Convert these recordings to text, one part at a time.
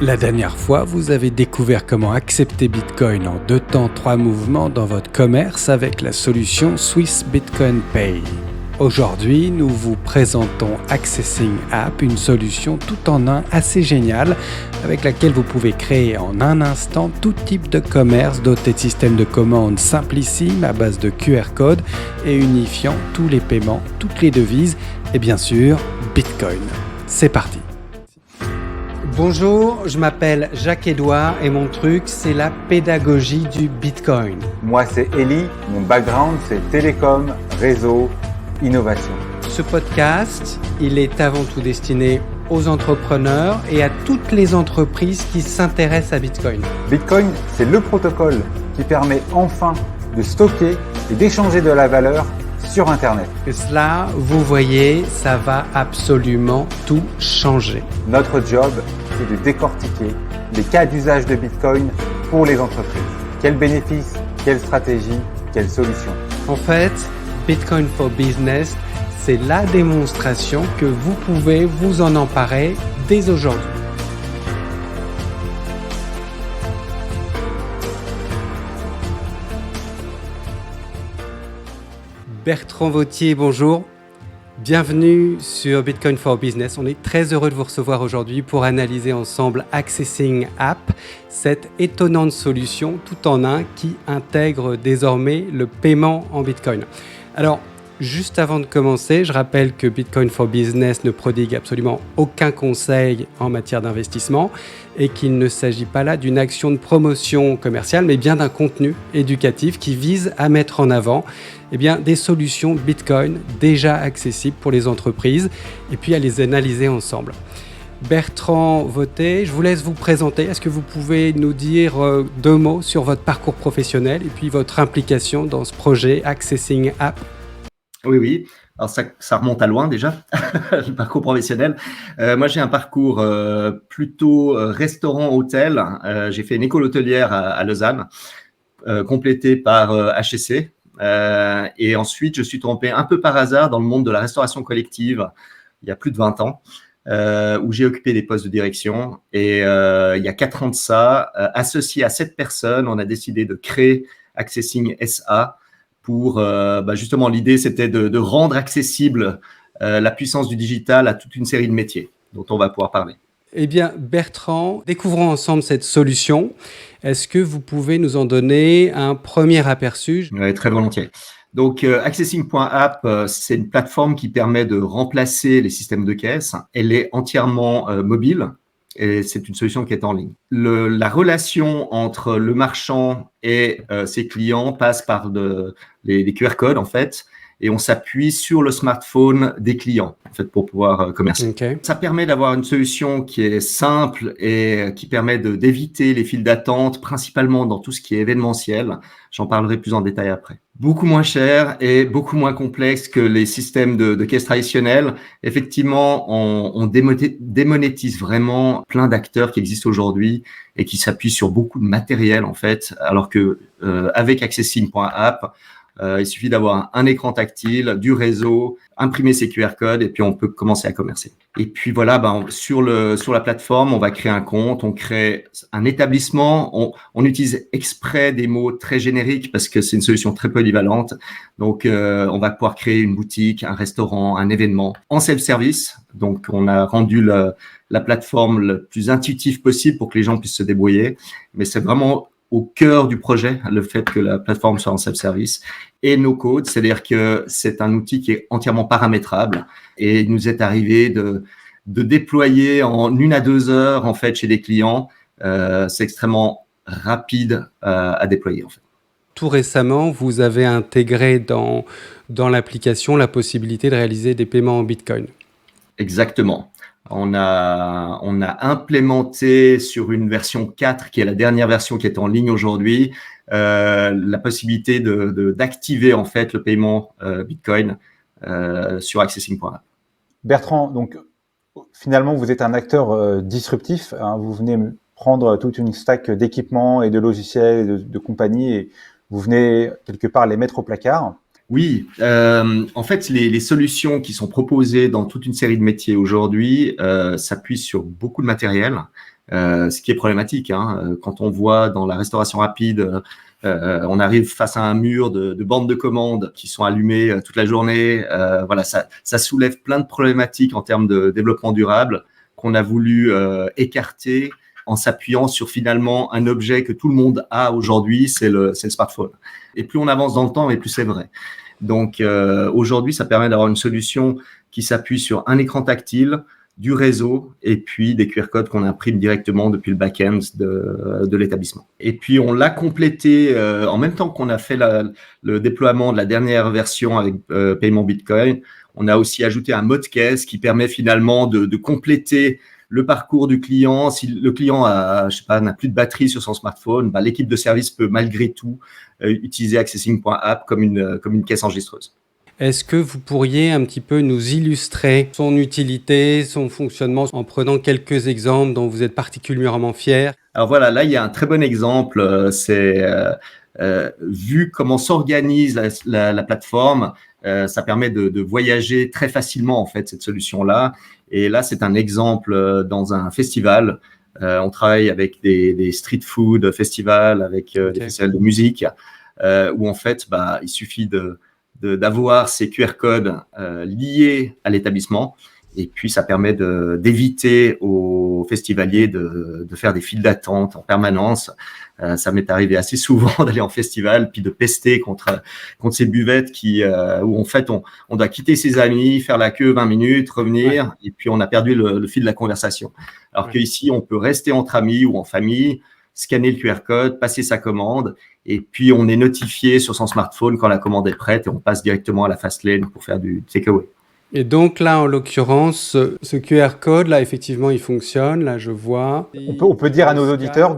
La dernière fois, vous avez découvert comment accepter Bitcoin en 2 temps 3 mouvements dans votre commerce avec la solution Swiss Bitcoin Pay. Aujourd'hui, nous vous présentons Accessing App, une solution tout en un assez géniale avec laquelle vous pouvez créer en un instant tout type de commerce doté de systèmes de commande simplissimes à base de QR code et unifiant tous les paiements, toutes les devises et bien sûr Bitcoin. C'est parti! Bonjour, je m'appelle Jacques-Édouard et mon truc, c'est la pédagogie du Bitcoin. Moi, c'est Eli. Mon background, c'est télécom, réseau, innovation. Ce podcast, il est avant tout destiné aux entrepreneurs et à toutes les entreprises qui s'intéressent à Bitcoin. Bitcoin, c'est le protocole qui permet enfin de stocker et d'échanger de la valeur sur Internet. Et cela, vous voyez, ça va absolument tout changer. Notre job, c'est de décortiquer les cas d'usage de Bitcoin pour les entreprises. Quels bénéfices, quelles stratégies, quelles solutions. En fait, Bitcoin for Business, c'est la démonstration que vous pouvez vous en emparer dès aujourd'hui. Bertrand Vautier, bonjour. Bienvenue sur Bitcoin for Business. On est très heureux de vous recevoir aujourd'hui pour analyser ensemble Accessing App, cette étonnante solution tout en un qui intègre désormais le paiement en Bitcoin. Alors, juste avant de commencer, je rappelle que Bitcoin for Business ne prodigue absolument aucun conseil en matière d'investissement et qu'il ne s'agit pas là d'une action de promotion commerciale, mais bien d'un contenu éducatif qui vise à mettre en avant des solutions Bitcoin déjà accessibles pour les entreprises et puis à les analyser ensemble. Bertrand Vautier, je vous laisse vous présenter. Est-ce que vous pouvez nous dire 2 mots sur votre parcours professionnel et puis votre implication dans ce projet Accessing App ? Oui. Alors ça remonte à loin déjà, le parcours professionnel. Moi, j'ai un parcours plutôt restaurant-hôtel. J'ai fait une école hôtelière à Lausanne, complétée par HEC. Et ensuite, je suis tombé un peu par hasard dans le monde de la restauration collective il y a plus de 20 ans, où j'ai occupé des postes de direction. Et il y a 4 ans de ça, associé à 7 personnes, on a décidé de créer Accessing SA pour justement, l'idée, c'était de rendre accessible la puissance du digital à toute une série de métiers dont on va pouvoir parler. Eh bien, Bertrand, découvrons ensemble cette solution. Est-ce que vous pouvez nous en donner un premier aperçu ? Oui, très volontiers. Donc, Accessing.app, c'est une plateforme qui permet de remplacer les systèmes de caisse. Elle est entièrement mobile et c'est une solution qui est en ligne. La relation entre le marchand et ses clients passe par les QR codes, en fait, et on s'appuie sur le smartphone des clients, en fait, pour pouvoir commercer. Okay. Ça permet d'avoir une solution qui est simple et qui permet d'éviter les files d'attente, principalement dans tout ce qui est événementiel. J'en parlerai plus en détail après. Beaucoup moins cher et beaucoup moins complexe que les systèmes de caisse traditionnels. Effectivement, on démonétise vraiment plein d'acteurs qui existent aujourd'hui et qui s'appuient sur beaucoup de matériel, en fait, alors que avec Accessing.app, il suffit d'avoir un écran tactile, du réseau, imprimer ses QR codes et puis on peut commencer à commercer. Et puis voilà, sur la plateforme, on va créer un compte, on crée un établissement, on utilise exprès des mots très génériques parce que c'est une solution très polyvalente. Donc, on va pouvoir créer une boutique, un restaurant, un événement en self-service. Donc, on a rendu la plateforme le plus intuitive possible pour que les gens puissent se débrouiller. Mais c'est vraiment au cœur du projet, le fait que la plateforme soit en self-service, et no code, c'est-à-dire que c'est un outil qui est entièrement paramétrable et il nous est arrivé de déployer en 1 à 2 heures, en fait, chez des clients. C'est extrêmement rapide à déployer, en fait. Tout récemment, vous avez intégré dans l'application la possibilité de réaliser des paiements en Bitcoin. Exactement. On a implémenté sur une version 4, qui est la dernière version qui est en ligne aujourd'hui, la possibilité d'activer en fait le paiement Bitcoin sur Accessing.app. Bertrand, donc finalement, vous êtes un acteur disruptif. Hein, vous venez prendre toute une stack d'équipements et de logiciels et de compagnies et vous venez quelque part les mettre au placard. Oui, en fait, les solutions qui sont proposées dans toute une série de métiers aujourd'hui s'appuient sur beaucoup de matériel. ce qui est problématique. Quand on voit dans la restauration rapide, on arrive face à un mur de bandes de commandes qui sont allumées toute la journée. Voilà, ça soulève plein de problématiques en termes de développement durable qu'on a voulu écarter en s'appuyant sur finalement un objet que tout le monde a aujourd'hui, c'est le smartphone. Et plus on avance dans le temps, et plus c'est vrai. Donc aujourd'hui, ça permet d'avoir une solution qui s'appuie sur un écran tactile, du réseau et puis des QR codes qu'on imprime directement depuis le back-end de l'établissement. Et puis, on l'a complété en même temps qu'on a fait le déploiement de la dernière version avec paiement Bitcoin. On a aussi ajouté un mode caisse qui permet finalement de compléter le parcours du client. Si le client n'a plus de batterie sur son smartphone, l'équipe de service peut malgré tout utiliser accessing.app comme une caisse enregistreuse. Est-ce que vous pourriez un petit peu nous illustrer son utilité, son fonctionnement, en prenant quelques exemples dont vous êtes particulièrement fiers? Alors voilà, là, il y a un très bon exemple. C'est vu comment s'organise la plateforme, ça permet de voyager très facilement, en fait, cette solution-là. Et là, c'est un exemple dans un festival. On travaille avec des street food festivals, avec des festivals de musique, où en fait, il suffit d'avoir ces QR codes liés à l'établissement. Et puis, ça permet d'éviter aux festivaliers de faire des files d'attente en permanence. Ça m'est arrivé assez souvent d'aller en festival puis de pester contre ces buvettes où en fait, on doit quitter ses amis, faire la queue 20 minutes, revenir, et puis on a perdu le fil de la conversation. Alors qu'ici, on peut rester entre amis ou en famille, scanner le QR code, passer sa commande, et puis on est notifié sur son smartphone quand la commande est prête et on passe directement à la fast lane pour faire du takeaway. Et donc là, en l'occurrence, ce QR code, là, effectivement, il fonctionne. Là, je vois. On peut dire à nos auditeurs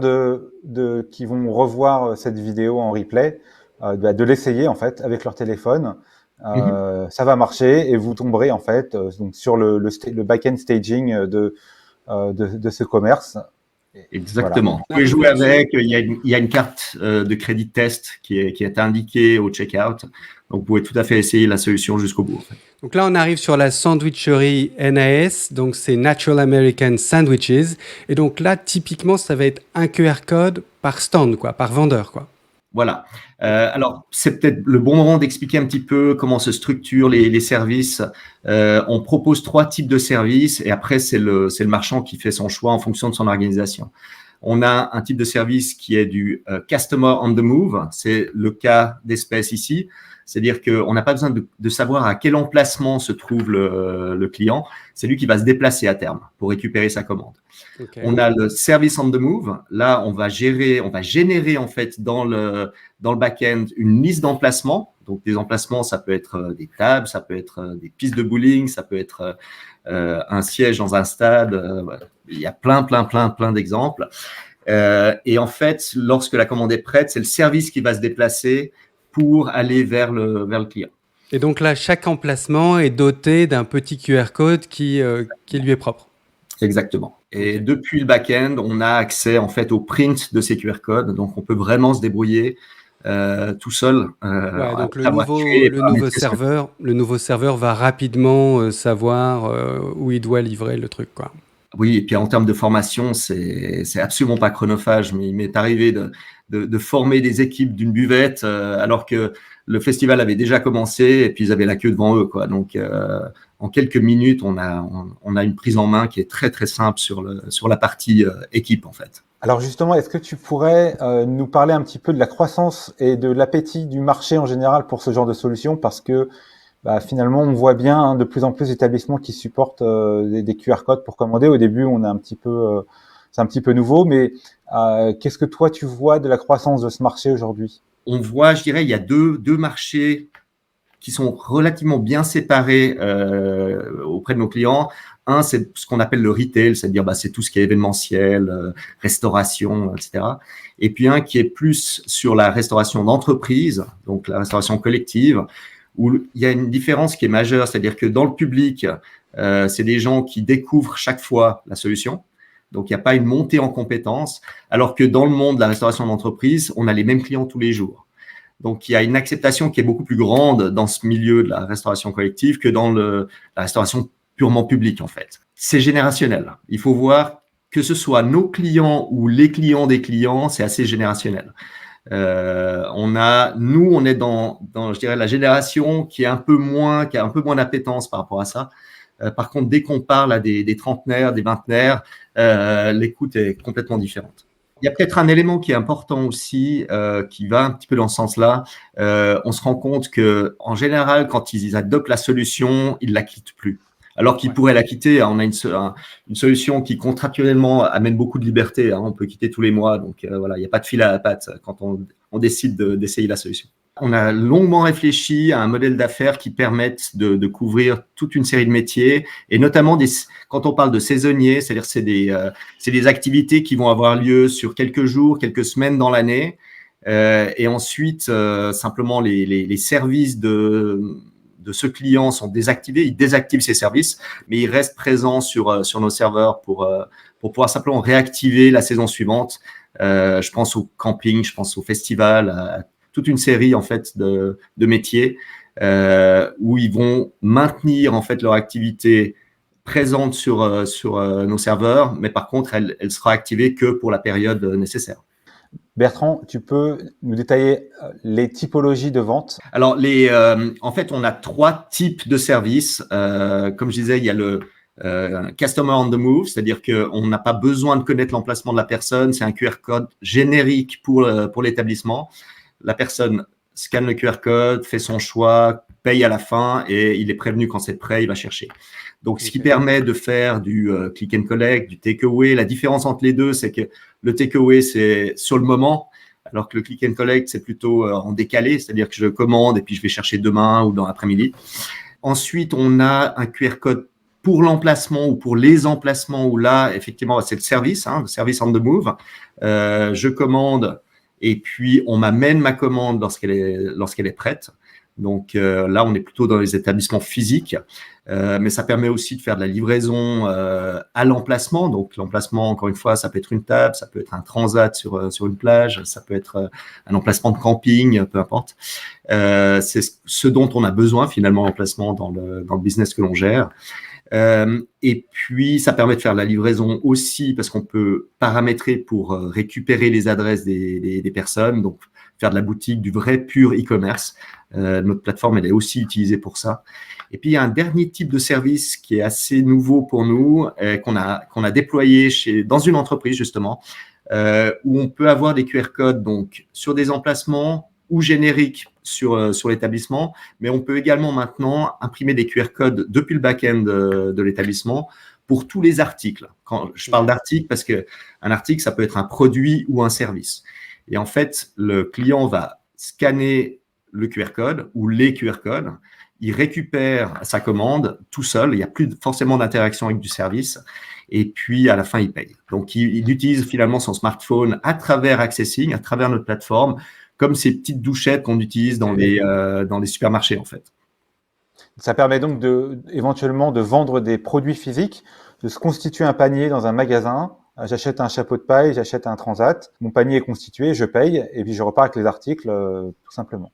qui vont revoir cette vidéo en replay, de l'essayer en fait avec leur téléphone. Ça va marcher et vous tomberez en fait donc sur le back-end staging de ce commerce. Exactement. Voilà. Vous pouvez jouer avec. Il y a une carte de crédit test qui est indiquée au checkout. Donc, vous pouvez tout à fait essayer la solution jusqu'au bout. En fait. Donc là, on arrive sur la sandwicherie NAS. Donc, c'est Natural American Sandwiches. Et donc là, typiquement, ça va être un QR code par stand, par vendeur, Voilà. Alors, c'est peut-être le bon moment d'expliquer un petit peu comment se structurent les services. On propose 3 types de services et après, c'est le marchand qui fait son choix en fonction de son organisation. On a un type de service qui est du Customer on the Move. C'est le cas d'espèce ici. C'est-à-dire qu'on n'a pas besoin de savoir à quel emplacement se trouve le client. C'est lui qui va se déplacer à terme pour récupérer sa commande. Okay. On a le Service on the Move. Là, on va générer en fait dans le back-end une liste d'emplacements. Donc, des emplacements, ça peut être des tables, ça peut être des pistes de bowling, ça peut être un siège dans un stade. Il y a plein d'exemples. Et en fait, lorsque la commande est prête, c'est le service qui va se déplacer pour aller vers le client. Et donc là, chaque emplacement est doté d'un petit QR code qui lui est propre. Exactement. Et depuis le back-end, on a accès en fait au print de ces QR codes. Donc, on peut vraiment se débrouiller tout seul. Donc le nouveau serveur va rapidement savoir où il doit livrer le truc, Oui, et puis en termes de formation, c'est absolument pas chronophage. Mais il m'est arrivé de former des équipes d'une buvette alors que le festival avait déjà commencé et puis ils avaient la queue devant eux, Donc, en quelques minutes, on a une prise en main qui est très très simple sur la partie équipe, en fait. Alors justement, est-ce que tu pourrais nous parler un petit peu de la croissance et de l'appétit du marché en général pour ce genre de solution, parce que finalement, on voit bien de plus en plus d'établissements qui supportent des QR codes pour commander. Au début, on a c'est un petit peu nouveau, mais qu'est-ce que toi, tu vois de la croissance de ce marché aujourd'hui? On voit, je dirais, il y a deux marchés qui sont relativement bien séparés auprès de nos clients. Un, c'est ce qu'on appelle le retail, c'est-à-dire c'est tout ce qui est événementiel, restauration, etc. Et puis un qui est plus sur la restauration d'entreprise, donc la restauration collective, où il y a une différence qui est majeure, c'est-à-dire que dans le public, c'est des gens qui découvrent chaque fois la solution. Donc, il n'y a pas une montée en compétences, alors que dans le monde de la restauration d'entreprise, on a les mêmes clients tous les jours. Donc, il y a une acceptation qui est beaucoup plus grande dans ce milieu de la restauration collective que dans la restauration purement publique, en fait. C'est générationnel. Il faut voir que ce soit nos clients ou les clients des clients, c'est assez générationnel. On est dans, je dirais, la génération qui a un peu moins d'appétence par rapport à ça. Par contre, dès qu'on parle à des trentenaires, des vingtenaires, l'écoute est complètement différente. Il y a peut-être un élément qui est important aussi, qui va un petit peu dans ce sens-là. On se rend compte que, en général, quand ils adoptent la solution, ils la quittent plus. Alors qu'ils pourraient la quitter. On a une solution qui contractuellement amène beaucoup de liberté. On peut quitter tous les mois, donc voilà, il n'y a pas de fil à la patte quand on décide d'essayer la solution. On a longuement réfléchi à un modèle d'affaires qui permette de couvrir toute une série de métiers, et notamment quand on parle de saisonniers, c'est-à-dire c'est des activités qui vont avoir lieu sur quelques jours, quelques semaines dans l'année, et ensuite simplement les services de ce client sont désactivés, il désactive ses services, mais il reste présent sur nos serveurs pour pouvoir simplement réactiver la saison suivante. Je pense au camping, je pense au festival, à toute une série en fait de métiers où ils vont maintenir en fait leur activité présente sur nos serveurs, mais par contre elle sera activée que pour la période nécessaire. Bertrand, tu peux nous détailler les typologies de vente? Alors, en fait, on a 3 types de services. Comme je disais, il y a le Customer on the Move, c'est-à-dire qu'on n'a pas besoin de connaître l'emplacement de la personne. C'est un QR code générique pour l'établissement. La personne scanne le QR code, fait son choix, paye à la fin et il est prévenu quand c'est prêt, il va chercher. Donc, ce qui permet de faire du click and collect, du takeaway. La différence entre les deux, c'est que le takeaway, c'est sur le moment, alors que le click and collect, c'est plutôt en décalé, c'est-à-dire que je commande et puis je vais chercher demain ou dans l'après-midi. Ensuite, on a un QR code pour l'emplacement ou pour les emplacements où là, effectivement, c'est le service on the move. Je commande et puis on m'amène ma commande lorsqu'elle est prête. Donc là, on est plutôt dans les établissements physiques, mais ça permet aussi de faire de la livraison à l'emplacement. Donc l'emplacement, encore une fois, ça peut être une table, ça peut être un transat sur une plage, ça peut être un emplacement de camping, peu importe. C'est ce dont on a besoin finalement, l'emplacement dans le business que l'on gère. Et puis, ça permet de faire de la livraison aussi parce qu'on peut paramétrer pour récupérer les adresses des personnes, donc faire de la boutique, du vrai pur e-commerce. Notre plateforme, elle est aussi utilisée pour ça. Et puis, il y a un dernier type de service qui est assez nouveau pour nous, qu'on a déployé dans une entreprise, justement, où on peut avoir des QR codes donc, sur des emplacements ou génériques sur l'établissement, mais on peut également maintenant imprimer des QR codes depuis le back-end de l'établissement pour tous les articles. Quand je parle d'article, parce qu'un article, ça peut être un produit ou un service. Et en fait, le client va scanner le QR code ou les QR codes, il récupère sa commande tout seul, il n'y a plus forcément d'interaction avec du service, et puis à la fin, il paye. Donc, il utilise finalement son smartphone à travers Accessing, à travers notre plateforme, comme ces petites douchettes qu'on utilise dans les supermarchés, en fait. Ça permet donc éventuellement de vendre des produits physiques, de se constituer un panier dans un magasin. J'achète un chapeau de paille, j'achète un transat, mon panier est constitué, je paye, et puis je repars avec les articles, tout simplement.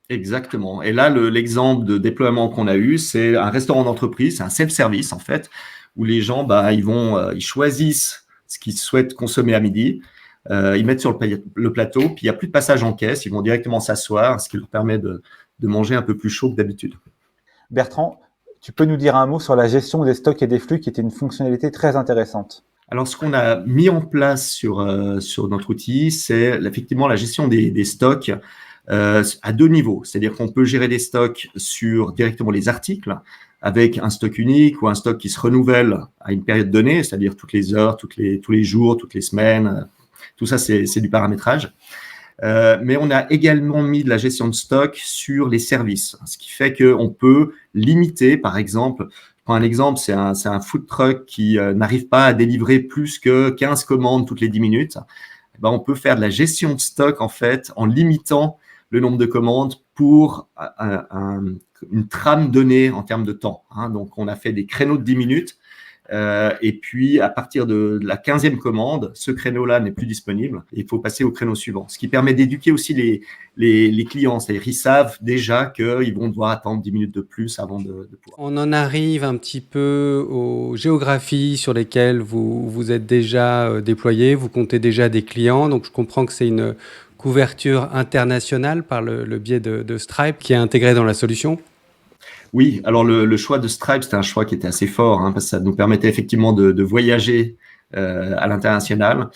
Exactement. Et là, l'exemple de déploiement qu'on a eu, c'est un restaurant d'entreprise, c'est un self-service, en fait, où les gens, ils choisissent ce qu'ils souhaitent consommer à midi. Ils mettent sur le plateau, puis il n'y a plus de passage en caisse, ils vont directement s'asseoir, ce qui leur permet de manger un peu plus chaud que d'habitude. Bertrand, tu peux nous dire un mot sur la gestion des stocks et des flux qui était une fonctionnalité très intéressante? Alors, ce qu'on a mis en place sur notre outil, c'est effectivement la gestion des stocks à 2 niveaux. C'est-à-dire qu'on peut gérer des stocks sur directement les articles avec un stock unique ou un stock qui se renouvelle à une période donnée, c'est-à-dire toutes les heures, tous les jours, toutes les semaines. Tout ça, c'est du paramétrage. Mais on a également mis de la gestion de stock sur les services, ce qui fait qu'on peut limiter, par exemple, je prends un exemple, c'est un food truck qui n'arrive pas à délivrer plus que 15 commandes toutes les 10 minutes. On peut faire de la gestion de stock, en fait, en limitant le nombre de commandes pour une trame donnée en termes de temps. Donc, on a fait des créneaux de 10 minutes Et puis, à partir de la 15e commande, ce créneau-là n'est plus disponible. Il faut passer au créneau suivant. Ce qui permet d'éduquer aussi les clients. C'est-à-dire qu'ils savent déjà qu'ils vont devoir attendre 10 minutes de plus avant de pouvoir. On en arrive un petit peu aux géographies sur lesquelles vous êtes déjà déployé, vous comptez déjà des clients. Donc, je comprends que c'est une couverture internationale par le biais de Stripe qui est intégré dans la solution. Oui, alors le choix de Stripe, c'était un choix qui était assez fort, parce que ça nous permettait effectivement de voyager à l'international.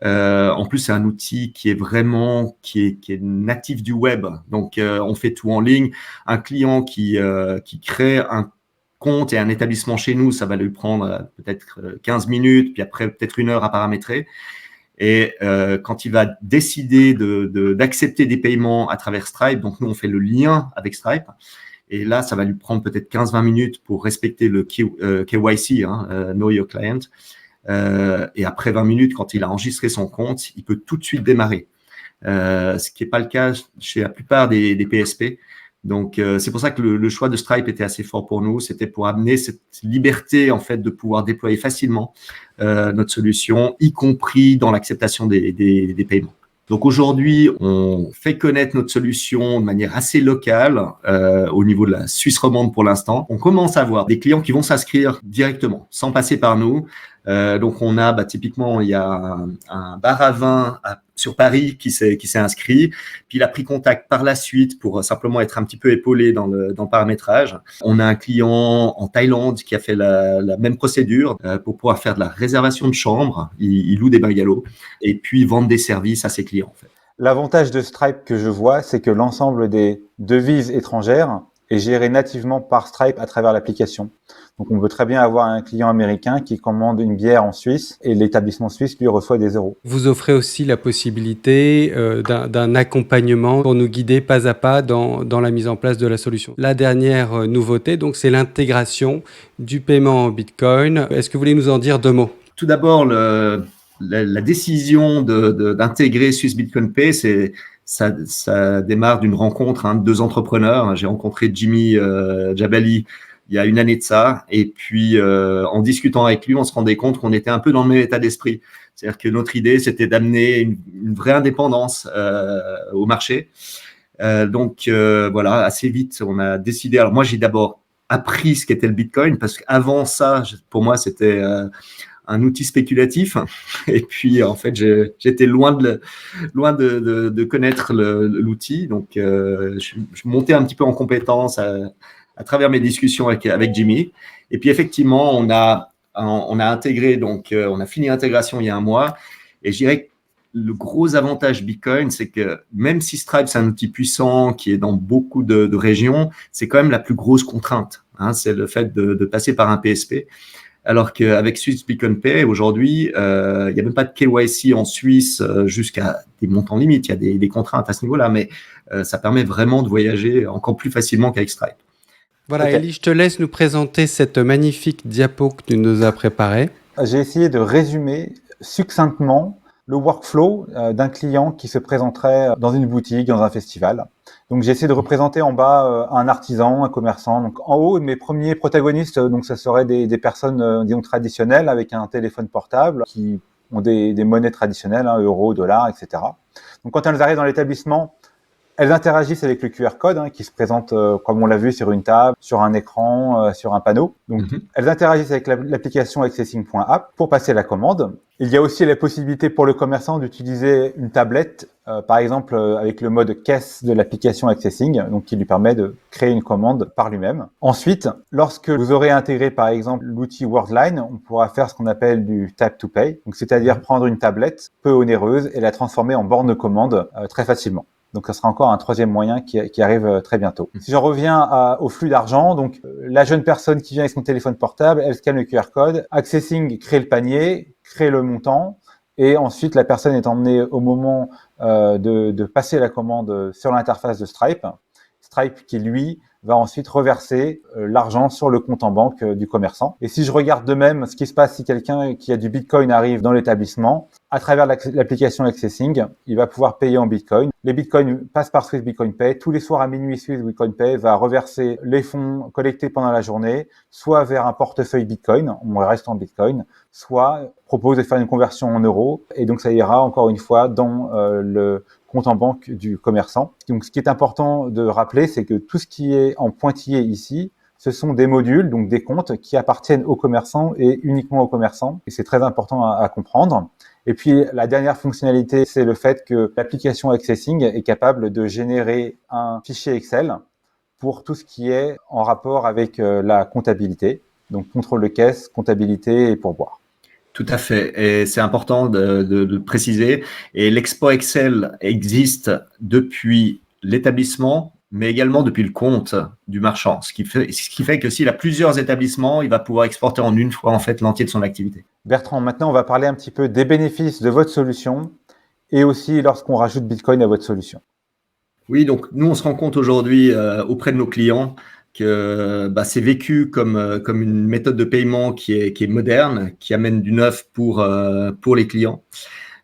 En plus, c'est un outil qui est vraiment qui est natif du web. Donc, on fait tout en ligne. Un client qui crée un compte et un établissement chez nous, ça va lui prendre peut-être 15 minutes, puis après peut-être 1 heure à paramétrer. Et quand il va décider d'accepter des paiements à travers Stripe, donc nous, on fait le lien avec Stripe. Et là, ça va lui prendre peut-être 15-20 minutes pour respecter le KYC, Know Your Client. Et après 20 minutes, quand il a enregistré son compte, il peut tout de suite démarrer. Ce qui n'est pas le cas chez la plupart des PSP. Donc, c'est pour ça que le choix de Stripe était assez fort pour nous. C'était pour amener cette liberté, en fait, de pouvoir déployer facilement notre solution, y compris dans l'acceptation des paiements. Donc aujourd'hui, on fait connaître notre solution de manière assez locale au niveau de la Suisse romande pour l'instant. On commence à avoir des clients qui vont s'inscrire directement, sans passer par nous. Donc on a typiquement, il y a un bar à vin sur Paris qui s'est inscrit. Puis il a pris contact par la suite pour simplement être un petit peu épaulé dans le paramétrage. On a un client en Thaïlande qui a fait la même procédure pour pouvoir faire de la réservation de chambre. Il loue des bungalows et puis vendre des services à ses clients, en fait. L'avantage de Stripe que je vois, c'est que l'ensemble des devises étrangères est géré nativement par Stripe à travers l'application. Donc, on peut très bien avoir un client américain qui commande une bière en Suisse et l'établissement suisse lui reçoit des euros. Vous offrez aussi la possibilité d'un accompagnement pour nous guider pas à pas dans la mise en place de la solution. La dernière nouveauté, donc, c'est l'intégration du paiement en Bitcoin. Est-ce que vous voulez nous en dire 2 mots? Tout d'abord, la décision d'intégrer Swiss Bitcoin Pay, ça démarre d'une rencontre de 2 entrepreneurs. J'ai rencontré Jimmy Jabali il y a 1 année de ça, et puis en discutant avec lui, on se rendait compte qu'on était un peu dans le même état d'esprit. C'est-à-dire que notre idée, c'était d'amener une vraie indépendance au marché. Donc voilà, assez vite, on a décidé. Alors moi, j'ai d'abord appris ce qu'était le Bitcoin, parce qu'avant ça, pour moi, c'était un outil spéculatif. Et puis, en fait, j'étais loin de connaître l'outil. Donc, je montais un petit peu en compétence à travers mes discussions avec Jimmy. Et puis, effectivement, on a intégré, donc, on a fini l'intégration il y a 1 mois. Et je dirais que le gros avantage Bitcoin, c'est que même si Stripe, c'est un outil puissant qui est dans beaucoup de régions, c'est quand même la plus grosse contrainte. C'est le fait de passer par un PSP. Alors qu'avec Swiss Bitcoin Pay, aujourd'hui, il n'y a même pas de KYC en Suisse jusqu'à des montants limites. Il y a des contraintes à ce niveau-là, mais ça permet vraiment de voyager encore plus facilement qu'avec Stripe. Voilà, okay. Elie, je te laisse nous présenter cette magnifique diapo que tu nous as préparée. J'ai essayé de résumer succinctement le workflow d'un client qui se présenterait dans une boutique, dans un festival. Donc, j'ai essayé de représenter en bas un artisan, un commerçant. Donc, en haut, mes premiers protagonistes, donc ça serait des personnes, disons, traditionnelles avec un téléphone portable qui ont des monnaies traditionnelles, euros, dollars, etc. Donc, quand elles arrivent dans l'établissement, elles interagissent avec le QR code qui se présente, comme on l'a vu, sur une table, sur un écran, sur un panneau. Donc, elles interagissent avec l'application accessing.app pour passer la commande. Il y a aussi la possibilité pour le commerçant d'utiliser une tablette, par exemple avec le mode caisse de l'application Accessing, donc qui lui permet de créer une commande par lui-même. Ensuite, lorsque vous aurez intégré par exemple l'outil Worldline, on pourra faire ce qu'on appelle du tap to pay, donc c'est-à-dire prendre une tablette peu onéreuse et la transformer en borne de commande très facilement. Donc, ça sera encore un 3e moyen qui arrive très bientôt. Si j'en reviens au flux d'argent, donc la jeune personne qui vient avec son téléphone portable, elle scanne le QR code, Accessing crée le panier, crée le montant, et ensuite la personne est emmenée au moment de passer la commande sur l'interface de Stripe. Stripe qui, lui, va ensuite reverser l'argent sur le compte en banque du commerçant. Et si je regarde de même ce qui se passe si quelqu'un qui a du Bitcoin arrive dans l'établissement, à travers l'application Accessing, il va pouvoir payer en Bitcoin. Les Bitcoins passent par Swiss Bitcoin Pay. Tous les soirs à minuit, Swiss Bitcoin Pay va reverser les fonds collectés pendant la journée, soit vers un portefeuille Bitcoin, on reste en Bitcoin, soit propose de faire une conversion en euros. Et donc, ça ira encore une fois dans le compte en banque du commerçant. Donc, ce qui est important de rappeler, c'est que tout ce qui est en pointillé ici, ce sont des modules, donc des comptes qui appartiennent aux commerçants et uniquement aux commerçants. Et c'est très important à comprendre. Et puis, la dernière fonctionnalité, c'est le fait que l'application Accessing est capable de générer un fichier Excel pour tout ce qui est en rapport avec la comptabilité. Donc, contrôle de caisse, comptabilité et pourboire. Tout à fait. Et c'est important de préciser. Et l'export Excel existe depuis l'établissement, mais également depuis le compte du marchand. Ce qui fait que s'il a plusieurs établissements, il va pouvoir exporter en une fois en fait l'entier de son activité. Bertrand, maintenant, on va parler un petit peu des bénéfices de votre solution et aussi lorsqu'on rajoute Bitcoin à votre solution. Oui, donc nous, on se rend compte aujourd'hui auprès de nos clients que c'est vécu comme une méthode de paiement qui est moderne, qui amène du neuf pour les clients.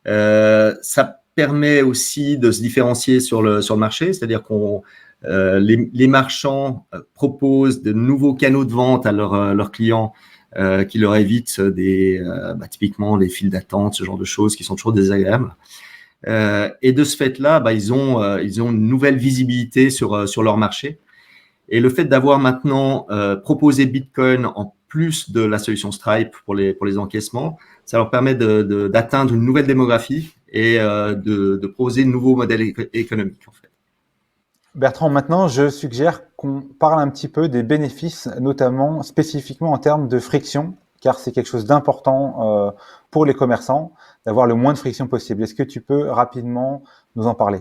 Ça permet aussi de se différencier sur le marché, c'est-à-dire qu'on les marchands proposent de nouveaux canaux de vente à leurs clients qui leur évitent typiquement les files d'attente, ce genre de choses qui sont toujours désagréables. Et de ce fait-là, ils ont une nouvelle visibilité sur leur marché. Et le fait d'avoir maintenant proposé Bitcoin en plus de la solution Stripe pour les encaissements, ça leur permet d'atteindre une nouvelle démographie et de proposer de nouveaux modèles économiques en fait. Bertrand, maintenant, je suggère qu'on parle un petit peu des bénéfices, notamment spécifiquement en termes de friction, car c'est quelque chose d'important pour les commerçants, d'avoir le moins de friction possible. Est-ce que tu peux rapidement nous en parler?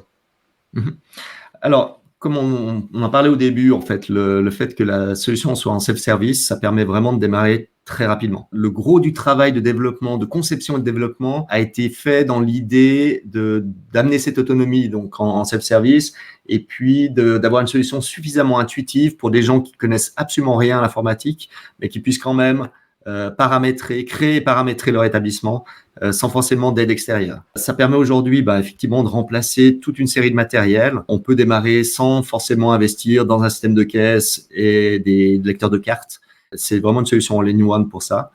Alors, comme on en parlait au début, en fait, le fait que la solution soit en self-service, ça permet vraiment de démarrer très rapidement. Le gros du travail de développement, de conception et de développement a été fait dans l'idée d'amener cette autonomie donc en self-service et puis d'avoir une solution suffisamment intuitive pour des gens qui connaissent absolument rien à l'informatique, mais qui puissent quand même créer et paramétrer leur établissement sans forcément d'aide extérieure. Ça permet aujourd'hui effectivement de remplacer toute une série de matériels. On peut démarrer sans forcément investir dans un système de caisse et des lecteurs de cartes. C'est vraiment une solution all-in-one pour ça.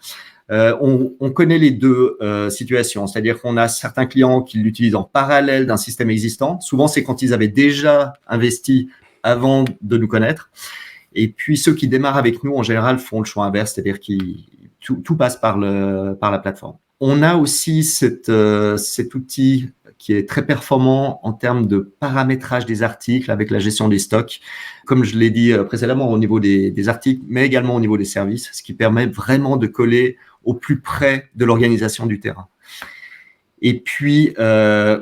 On connaît les deux situations, c'est-à-dire qu'on a certains clients qui l'utilisent en parallèle d'un système existant. Souvent, c'est quand ils avaient déjà investi avant de nous connaître. Et puis, ceux qui démarrent avec nous, en général, font le choix inverse, c'est-à-dire que tout passe par la plateforme. On a aussi cet outil qui est très performant en termes de paramétrage des articles avec la gestion des stocks, comme je l'ai dit précédemment au niveau des articles, mais également au niveau des services, ce qui permet vraiment de coller au plus près de l'organisation du terrain. Et puis,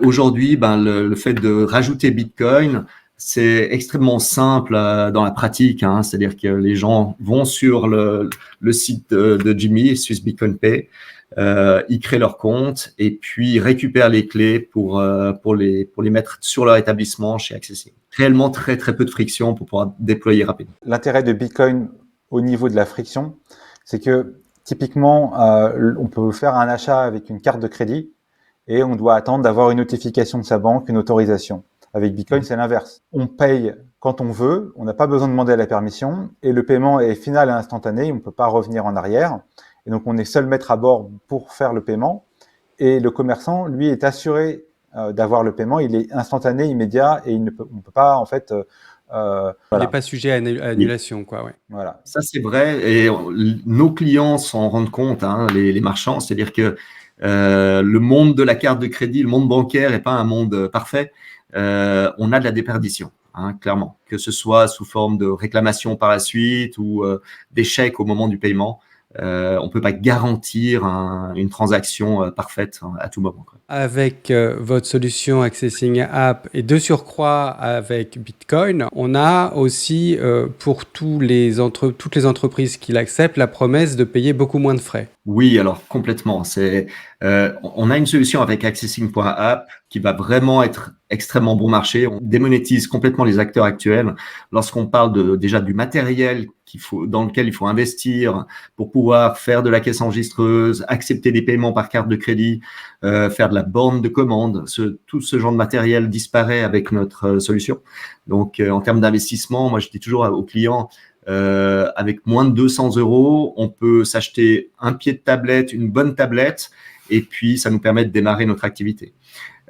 aujourd'hui, le fait de rajouter Bitcoin, c'est extrêmement simple dans la pratique, c'est-à-dire que les gens vont sur le site de Jimmy, Swiss Bitcoin Pay, ils créent leur compte et puis ils récupèrent les clés pour les mettre sur leur établissement chez Accessing. Réellement très très peu de friction pour pouvoir déployer rapidement. L'intérêt de Bitcoin au niveau de la friction, c'est que typiquement, on peut faire un achat avec une carte de crédit et on doit attendre d'avoir une notification de sa banque, une autorisation. Avec Bitcoin, c'est l'inverse. On paye quand on veut, on n'a pas besoin de demander la permission et le paiement est final et instantané, on ne peut pas revenir en arrière. Et donc, on est seul maître à bord pour faire le paiement. Et le commerçant, lui, est assuré d'avoir le paiement. Il est instantané, immédiat et on ne peut pas, en fait… Il n'est pas sujet à annulation, quoi. Ouais. Voilà. Ça, c'est vrai. Et nos clients s'en rendent compte, les marchands. C'est-à-dire que le monde de la carte de crédit, le monde bancaire n'est pas un monde parfait. On a de la déperdition, clairement, que ce soit sous forme de réclamation par la suite ou d'échec au moment du paiement. On ne peut pas garantir une transaction parfaite à tout moment. Avec votre solution Accessing App et de surcroît avec Bitcoin, on a aussi pour toutes les entreprises qui l'acceptent la promesse de payer beaucoup moins de frais. Oui, alors complètement. C'est On a une solution avec accessing.app qui va vraiment être extrêmement bon marché. On démonétise complètement les acteurs actuels lorsqu'on parle déjà du matériel dans lequel il faut investir pour pouvoir faire de la caisse enregistreuse, accepter des paiements par carte de crédit, faire de la borne de commande. Tout ce genre de matériel disparaît avec notre solution. Donc, en termes d'investissement, moi, je dis toujours aux clients, avec moins de 200 €, on peut s'acheter un pied de tablette, une bonne tablette, et puis ça nous permet de démarrer notre activité.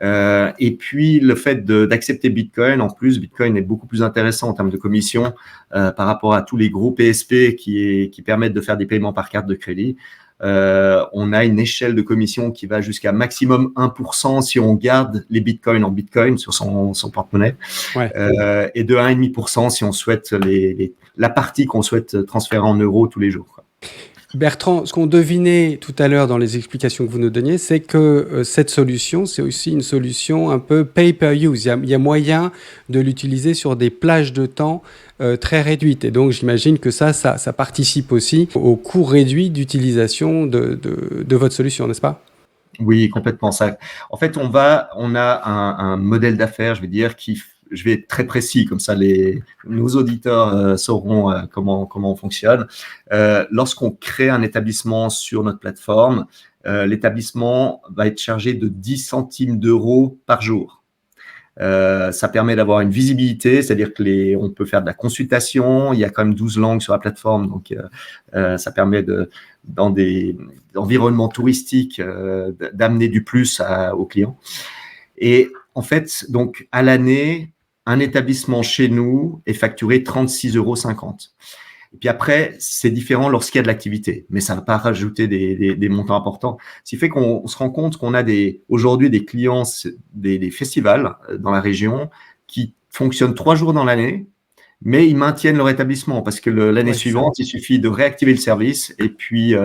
Et puis le fait d'accepter Bitcoin, en plus, Bitcoin est beaucoup plus intéressant en termes de commission par rapport à tous les gros PSP qui permettent de faire des paiements par carte de crédit. On a une échelle de commission qui va jusqu'à maximum 1% si on garde les bitcoins en bitcoin sur son porte-monnaie, et de 1,5% si on souhaite la partie qu'on souhaite transférer en euros tous les jours, quoi. Bertrand, ce qu'on devinait tout à l'heure dans les explications que vous nous donniez, c'est que cette solution, c'est aussi une solution un peu pay-per-use. Il y a moyen de l'utiliser sur des plages de temps très réduites. Et donc, j'imagine que ça participe aussi au coût réduit d'utilisation de votre solution, n'est-ce pas? Oui, complètement. En fait, on a un modèle d'affaires, je vais dire, je vais être très précis, comme ça nos auditeurs sauront comment on fonctionne. Lorsqu'on crée un établissement sur notre plateforme, l'établissement va être chargé de 10 centimes d'euros par jour. Ça permet d'avoir une visibilité, c'est-à-dire on peut faire de la consultation. Il y a quand même 12 langues sur la plateforme, donc ça permet dans des environnements touristiques d'amener du plus aux clients. Et en fait, donc à l'année, un établissement chez nous est facturé 36,50 €. Et puis après, c'est différent lorsqu'il y a de l'activité, mais ça ne va pas rajouter des montants importants. Ce qui fait qu'on se rend compte qu'on a aujourd'hui des clients, des festivals dans la région qui fonctionnent 3 jours dans l'année, mais ils maintiennent leur établissement parce que l'année suivante, il suffit de réactiver le service et puis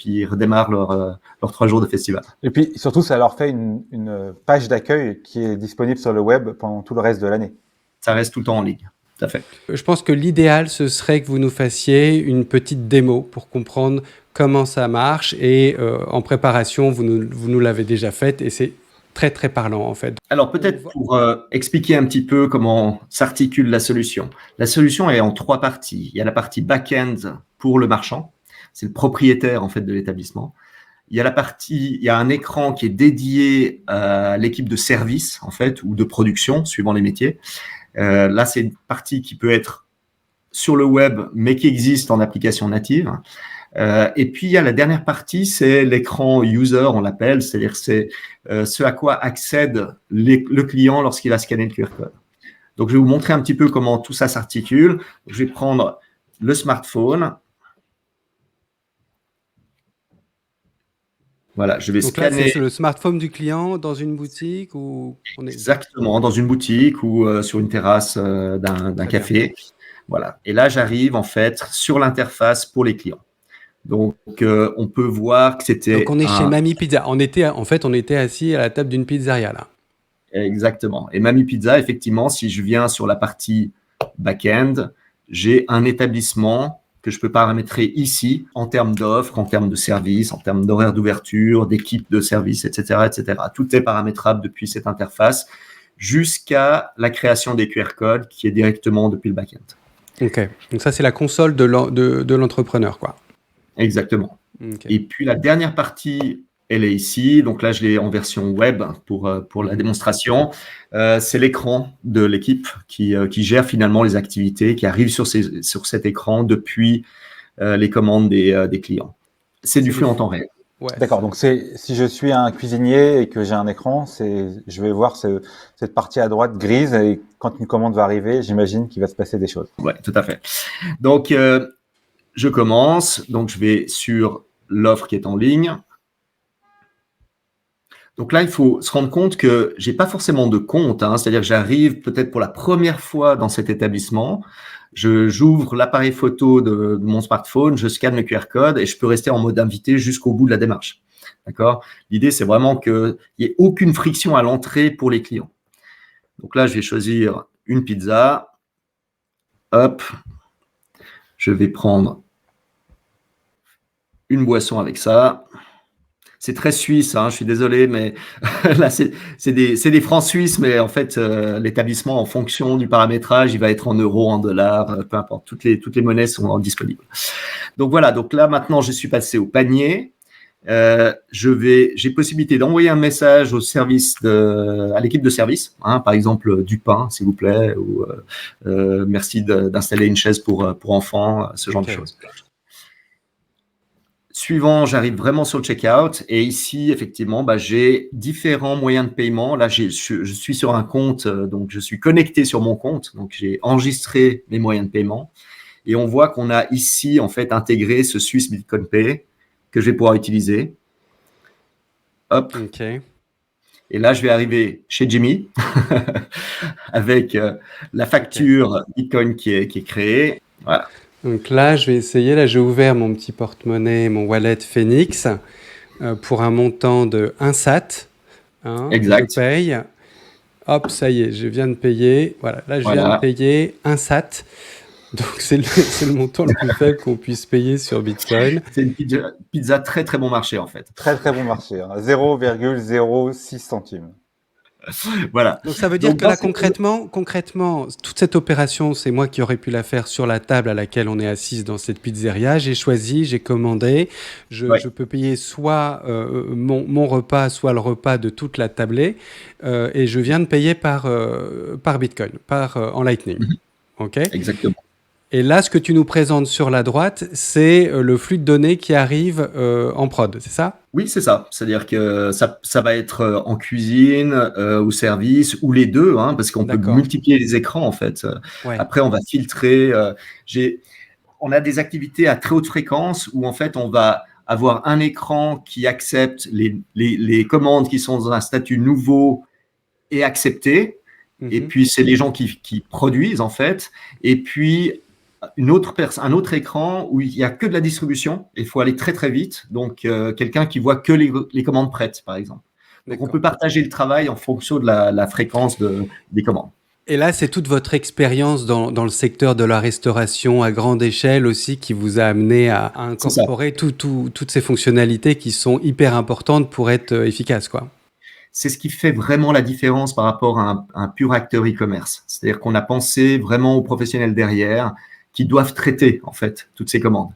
ils redémarrent leurs 3 jours de festival. Et puis surtout, ça leur fait une page d'accueil qui est disponible sur le web pendant tout le reste de l'année. Ça reste tout le temps en ligne. Tout à fait. Je pense que l'idéal, ce serait que vous nous fassiez une petite démo pour comprendre comment ça marche. Et en préparation, vous nous l'avez déjà faite et c'est très, très parlant en fait. Alors peut-être pour expliquer un petit peu comment s'articule la solution. La solution est en 3 parties. Il y a la partie back-end pour le marchand. C'est le propriétaire en fait de l'établissement. Il y a un écran qui est dédié à l'équipe de service en fait ou de production suivant les métiers. Là, c'est une partie qui peut être sur le web, mais qui existe en application native. Et puis, il y a la dernière partie, c'est l'écran user, on l'appelle, c'est-à-dire c'est ce à quoi accède le client lorsqu'il a scanné le QR code. Donc, je vais vous montrer un petit peu comment tout ça s'articule. Je vais prendre le smartphone. Voilà, je vais scanner. Donc là, c'est le smartphone du client dans une boutique ou Exactement, dans une boutique ou sur une terrasse d'un café. Bien. Voilà. Et là, j'arrive en fait sur l'interface pour les clients. Donc, on peut voir que c'était. Donc, on est chez Mamie Pizza. On était assis à la table d'une pizzeria là. Exactement. Et Mamie Pizza, effectivement, si je viens sur la partie back-end, j'ai un établissement que je peux paramétrer ici en termes d'offres, en termes de services, en termes d'horaires d'ouverture, d'équipes de services, etc., etc. Tout est paramétrable depuis cette interface jusqu'à la création des QR codes qui est directement depuis le back-end. Ok. Donc ça, c'est la console de l'entrepreneur, quoi. Exactement. Okay. Et puis la dernière partie, elle est ici. Donc là, je l'ai en version web pour la démonstration. C'est l'écran de l'équipe qui gère finalement les activités qui arrivent sur cet écran depuis les commandes des clients. C'est du flux en temps réel. Ouais, d'accord. Donc si je suis un cuisinier et que j'ai un écran, je vais voir cette partie à droite grise et quand une commande va arriver, j'imagine qu'il va se passer des choses. Ouais, tout à fait. Donc je commence. Donc je vais sur l'offre qui est en ligne. Donc là, il faut se rendre compte que j'ai pas forcément de compte, c'est-à-dire que j'arrive peut-être pour la première fois dans cet établissement, j'ouvre l'appareil photo de mon smartphone, je scanne le QR code et je peux rester en mode invité jusqu'au bout de la démarche. D'accord ? L'idée, c'est vraiment qu'il n'y ait aucune friction à l'entrée pour les clients. Donc là, je vais choisir une pizza. Hop, je vais prendre une boisson avec ça. c'est très suisse, hein, je suis désolé, mais là, c'est des francs suisses, mais en fait, l'établissement, en fonction du paramétrage, il va être en euros, en dollars, peu importe. Toutes les monnaies sont disponibles. Donc voilà, donc là, maintenant, je suis passé au panier. J'ai possibilité d'envoyer un message au service à l'équipe de service, hein, par exemple du pain, s'il vous plaît, ou merci d'installer une chaise pour enfants, ce genre de choses. Suivant, j'arrive vraiment sur le checkout et ici, effectivement, j'ai différents moyens de paiement. Là, je suis sur un compte, donc je suis connecté sur mon compte, donc j'ai enregistré mes moyens de paiement et on voit qu'on a ici en fait intégré ce Swiss Bitcoin Pay que je vais pouvoir utiliser. Hop. Okay. Et là, je vais arriver chez Jimmy avec la facture Bitcoin qui est créée. Voilà. Donc là, je vais essayer. Là, j'ai ouvert mon petit porte-monnaie, mon wallet Phoenix, pour un montant de 1 SAT. Hein, exact. je paye. Hop, ça y est, je viens de payer. Voilà, là, je viens de payer 1 SAT. Donc, c'est le montant le plus faible qu'on puisse payer sur Bitcoin. C'est une pizza très, très bon marché, en fait. Très, très bon marché. Hein. 0,06 centimes. Voilà. Donc ça veut dire que là, concrètement, toute cette opération, c'est moi qui aurais pu la faire sur la table à laquelle on est assise dans cette pizzeria. J'ai choisi, j'ai commandé. Je peux payer soit mon repas, soit le repas de toute la tablée. Et je viens de payer par Bitcoin, en Lightning. OK ? Exactement. Et là, ce que tu nous présentes sur la droite, c'est le flux de données qui arrive en prod, c'est ça ? Oui, c'est ça. C'est-à-dire que ça va être en cuisine, au service, ou les deux, hein, parce qu'on peut multiplier les écrans, en fait. Ouais. Après, on va filtrer. On a des activités à très haute fréquence où, en fait, on va avoir un écran qui accepte les commandes qui sont dans un statut nouveau et accepté. Et puis, c'est les gens qui produisent, en fait. Et puis, un autre écran où il n'y a que de la distribution. Il faut aller très, très vite. Donc, quelqu'un qui voit que les commandes prêtes, par exemple. Donc, on peut partager le travail en fonction de la fréquence des commandes. Et là, c'est toute votre expérience dans le secteur de la restauration à grande échelle aussi qui vous a amené à incorporer toutes ces fonctionnalités qui sont hyper importantes pour être efficaces, quoi. C'est ce qui fait vraiment la différence par rapport à un pur acteur e-commerce. C'est-à-dire qu'on a pensé vraiment aux professionnels derrière qui doivent traiter, en fait, toutes ces commandes.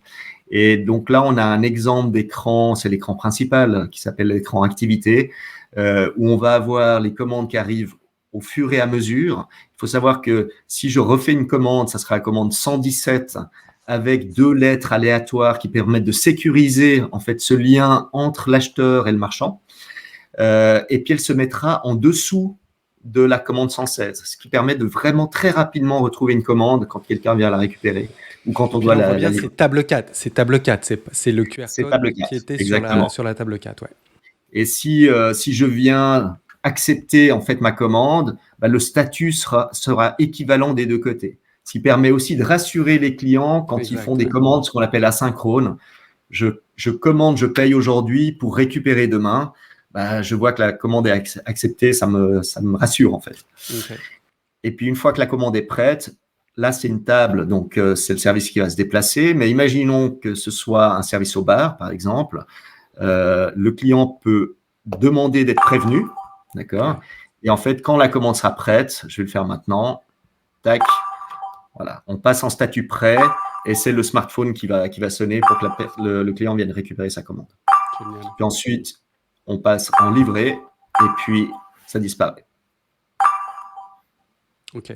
Et donc là, on a un exemple d'écran, c'est l'écran principal qui s'appelle l'écran activité, où on va avoir les commandes qui arrivent au fur et à mesure. Il faut savoir que si je refais une commande, ça sera la commande 117 avec 2 lettres aléatoires qui permettent de sécuriser, en fait, ce lien entre l'acheteur et le marchand. Et puis, elle se mettra en dessous de la commande 116, ce qui permet de vraiment très rapidement retrouver une commande quand quelqu'un vient la récupérer ou quand on doit la livrer. C'est table 4, c'est le QR code qui était sur la table 4. Ouais. Et si je viens accepter en fait ma commande, le statut sera équivalent des deux côtés, ce qui permet aussi de rassurer les clients quand ils font des commandes, ce qu'on appelle asynchrone. Je commande, je paye aujourd'hui pour récupérer demain. Je vois que la commande est acceptée, ça me rassure en fait. Okay. Et puis une fois que la commande est prête, là c'est une table, donc c'est le service qui va se déplacer. Mais imaginons que ce soit un service au bar, par exemple. Le client peut demander d'être prévenu, d'accord. Et en fait, quand la commande sera prête, je vais le faire maintenant. Tac, voilà, on passe en statut prêt et c'est le smartphone qui va sonner pour que le client vienne récupérer sa commande. Génial. Puis ensuite, on passe en livré et puis ça disparaît. Ok.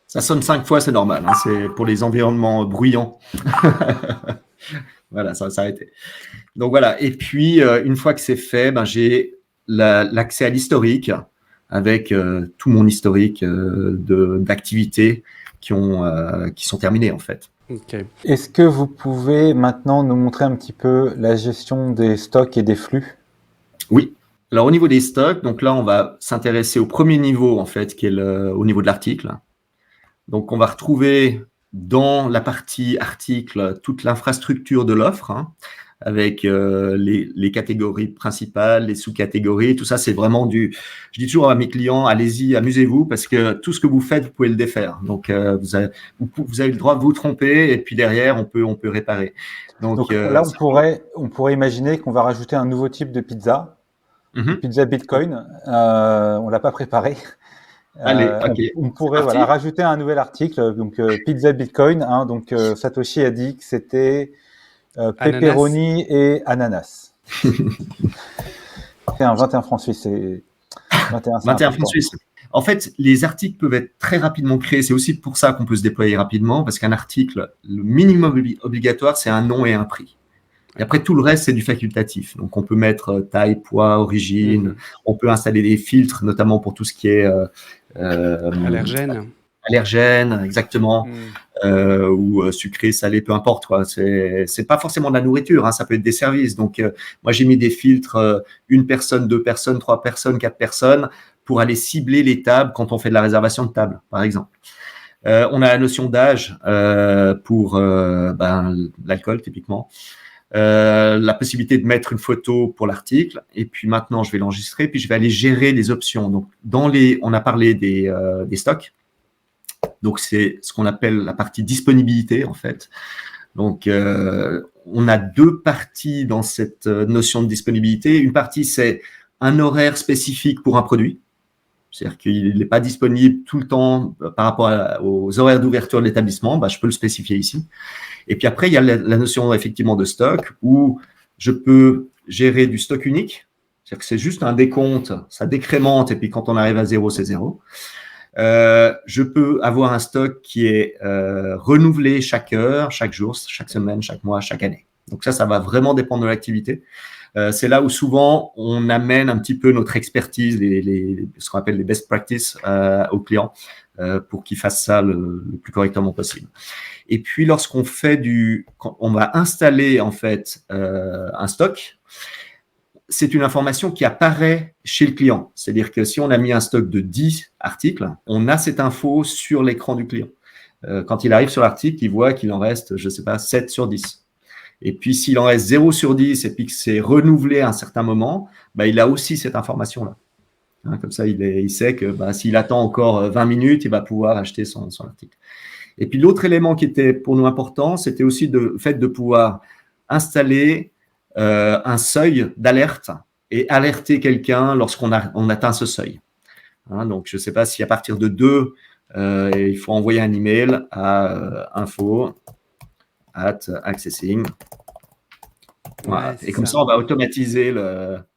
Ça sonne 5 fois, c'est normal. Hein, c'est pour les environnements bruyants. Voilà, ça va s'arrêter. Donc voilà. Et puis, une fois que c'est fait, j'ai l'accès à l'historique avec tout mon historique d'activités qui sont terminées en fait. Okay. Est-ce que vous pouvez maintenant nous montrer un petit peu la gestion des stocks et des flux ? Oui. Alors au niveau des stocks, donc là on va s'intéresser au premier niveau en fait, qui est au niveau de l'article. Donc on va retrouver dans la partie article toute l'infrastructure de l'offre, hein, avec les catégories principales, les sous-catégories. Tout ça, c'est vraiment je dis toujours à mes clients, allez-y, amusez-vous, parce que tout ce que vous faites, vous pouvez le défaire. Donc, vous avez le droit de vous tromper, et puis derrière, on peut réparer. Donc là, on pourrait imaginer qu'on va rajouter un nouveau type de pizza, pizza Bitcoin. On l'a pas préparé. Allez, ok. On pourrait rajouter un nouvel article, donc pizza Bitcoin. Hein, donc Satoshi a dit que c'était pepperoni et ananas. C'est un 21 francs suisses. 21 francs suisses. En fait, les articles peuvent être très rapidement créés. C'est aussi pour ça qu'on peut se déployer rapidement, parce qu'un article, le minimum obligatoire, c'est un nom et un prix. Et après, tout le reste, c'est du facultatif. Donc, on peut mettre taille, poids, origine. On peut installer des filtres, notamment pour tout ce qui est allergène, exactement. Ou sucré, salé, peu importe, quoi. C'est pas forcément de la nourriture, hein, ça peut être des services. Donc, moi, j'ai mis des filtres 1 personne, 2 personnes, 3 personnes, 4 personnes pour aller cibler les tables quand on fait de la réservation de table, par exemple. On a la notion d'âge pour l'alcool, typiquement. La possibilité de mettre une photo pour l'article, et puis maintenant je vais l'enregistrer, puis je vais aller gérer les options. Donc on a parlé des stocks, donc c'est ce qu'on appelle la partie disponibilité en fait. Donc on a 2 parties dans cette notion de disponibilité. Une partie, c'est un horaire spécifique pour un produit, c'est-à-dire qu'il n'est pas disponible tout le temps par rapport aux horaires d'ouverture de l'établissement, je peux le spécifier ici. Et puis après, il y a la notion effectivement de stock, où je peux gérer du stock unique, c'est-à-dire que c'est juste un décompte, ça décrémente, et puis quand on arrive à 0, c'est 0. Je peux avoir un stock qui est renouvelé chaque heure, chaque jour, chaque semaine, chaque mois, chaque année. Donc ça va vraiment dépendre de l'activité. C'est là où souvent on amène un petit peu notre expertise, ce qu'on appelle les best practices aux clients pour qu'ils fassent ça le plus correctement possible. Et puis lorsqu'on on va installer en fait un stock, c'est une information qui apparaît chez le client. C'est-à-dire que si on a mis un stock de 10 articles, on a cette info sur l'écran du client. Quand il arrive sur l'article, il voit qu'il en reste, je ne sais pas, 7 sur 10. Et puis, s'il en reste 0 sur 10 et puis que c'est renouvelé à un certain moment, il a aussi cette information-là. Hein, comme ça, il sait que s'il attend encore 20 minutes, il va pouvoir acheter son article. Et puis, l'autre élément qui était pour nous important, c'était aussi le fait de pouvoir installer un seuil d'alerte et alerter quelqu'un lorsqu'on atteint ce seuil. Hein, donc, je ne sais pas si à partir de 2, il faut envoyer un email à info@accessing. Voilà. Et comme ça, on va automatiser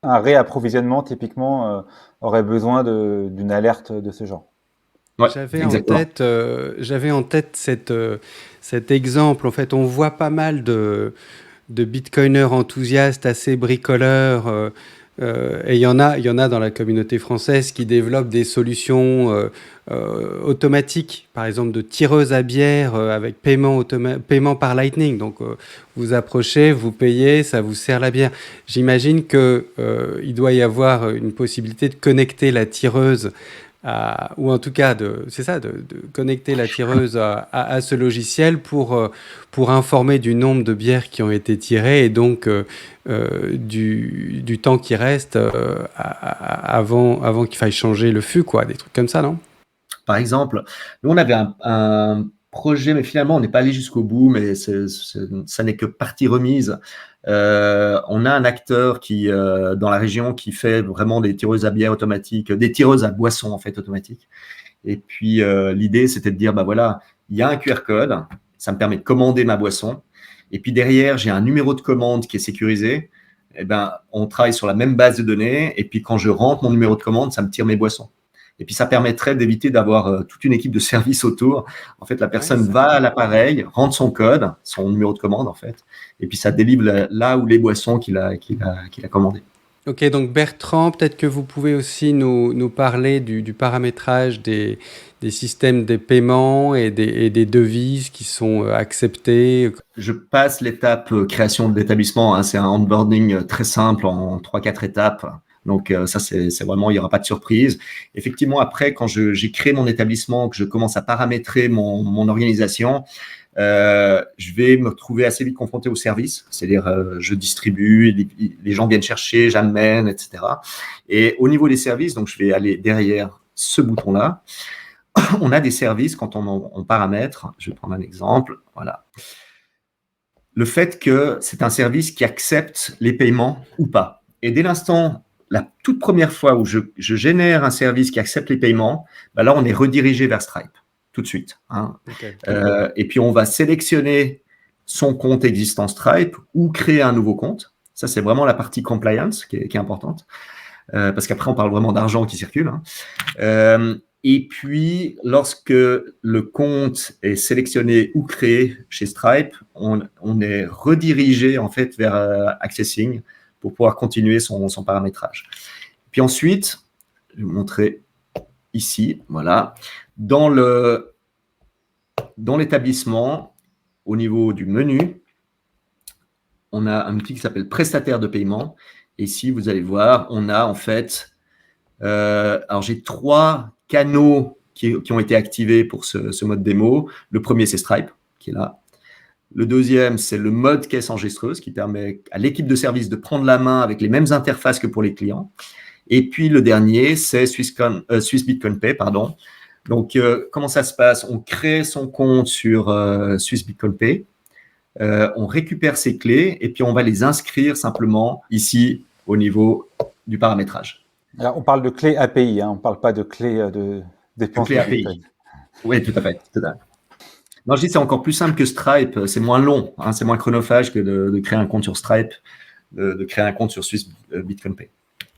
un réapprovisionnement, typiquement, aurait besoin d'une alerte de ce genre. Ouais, j'avais en tête cet exemple. En fait, on voit pas mal de bitcoiners enthousiastes, assez bricoleurs, et il y en a dans la communauté française qui développent des solutions automatiques, par exemple de tireuses à bière avec paiement par Lightning. Donc, vous approchez, vous payez, ça vous sert la bière. J'imagine qu'il doit y avoir une possibilité de connecter la tireuse ou en tout cas de connecter la tireuse à ce logiciel pour informer du nombre de bières qui ont été tirées et donc du temps qui reste avant qu'il faille changer le fût, quoi, des trucs comme ça, non? Par exemple, nous on avait un projet, mais finalement on n'est pas allé jusqu'au bout, mais ça n'est que partie remise. On a un acteur qui dans la région qui fait vraiment des tireuses à bière automatiques, des tireuses à boissons en fait automatiques. Et puis l'idée c'était de dire voilà, il y a un QR code, ça me permet de commander ma boisson. Et puis derrière j'ai un numéro de commande qui est sécurisé. Et on travaille sur la même base de données. Et puis quand je rentre mon numéro de commande, ça me tire mes boissons. Et puis, ça permettrait d'éviter d'avoir toute une équipe de service autour. En fait, la personne va à l'appareil, rentre son code, son numéro de commande, en fait, et puis ça délivre là où les boissons qu'il a commandées. Ok, donc Bertrand, peut-être que vous pouvez aussi nous parler du paramétrage des systèmes de paiement et des devises qui sont acceptées. Je passe l'étape création de l'établissement. Hein, c'est un onboarding très simple en 3-4 étapes. Donc ça, c'est vraiment, il n'y aura pas de surprise. Effectivement, après, quand j'ai créé mon établissement, que je commence à paramétrer mon organisation, je vais me retrouver assez vite confronté au service, c'est-à-dire je distribue, les gens viennent chercher, j'amène, etc. Et au niveau des services, donc je vais aller derrière ce bouton-là. On a des services quand on paramètre. Je vais prendre un exemple. Voilà. Le fait que c'est un service qui accepte les paiements ou pas. Et dès l'instant, la toute première fois où je génère un service qui accepte les paiements, bah là, on est redirigé vers Stripe tout de suite. Hein. Okay. Et puis, on va sélectionner son compte existant Stripe ou créer un nouveau compte. Ça, c'est vraiment la partie compliance qui est importante. Parce qu'après, on parle vraiment d'argent qui circule. Hein. Et puis, lorsque le compte est sélectionné ou créé chez Stripe, on est redirigé en fait vers Accessing pour pouvoir continuer son paramétrage. Puis ensuite, je vais vous montrer ici, voilà, dans l'établissement, au niveau du menu, on a un outil qui s'appelle prestataire de paiement. Et ici, vous allez voir, on a en fait, alors j'ai 3 canaux qui ont été activés pour ce mode démo. Le premier, c'est Stripe, qui est là. Le deuxième, c'est le mode caisse enregistreuse, qui permet à l'équipe de service de prendre la main avec les mêmes interfaces que pour les clients. Et puis, le dernier, c'est Swiss Bitcoin Pay, pardon. Donc, comment ça se passe? On crée son compte sur Swiss Bitcoin Pay. On récupère ses clés et puis on va les inscrire simplement ici au niveau du paramétrage. Alors, on parle de clé API, hein, on ne parle pas de clé de dépense. De clé API. Oui, tout à fait. Non, je dis c'est encore plus simple que Stripe, c'est moins long, hein, c'est moins chronophage que de créer un compte sur Stripe, de créer un compte sur Swiss Bitcoin Pay.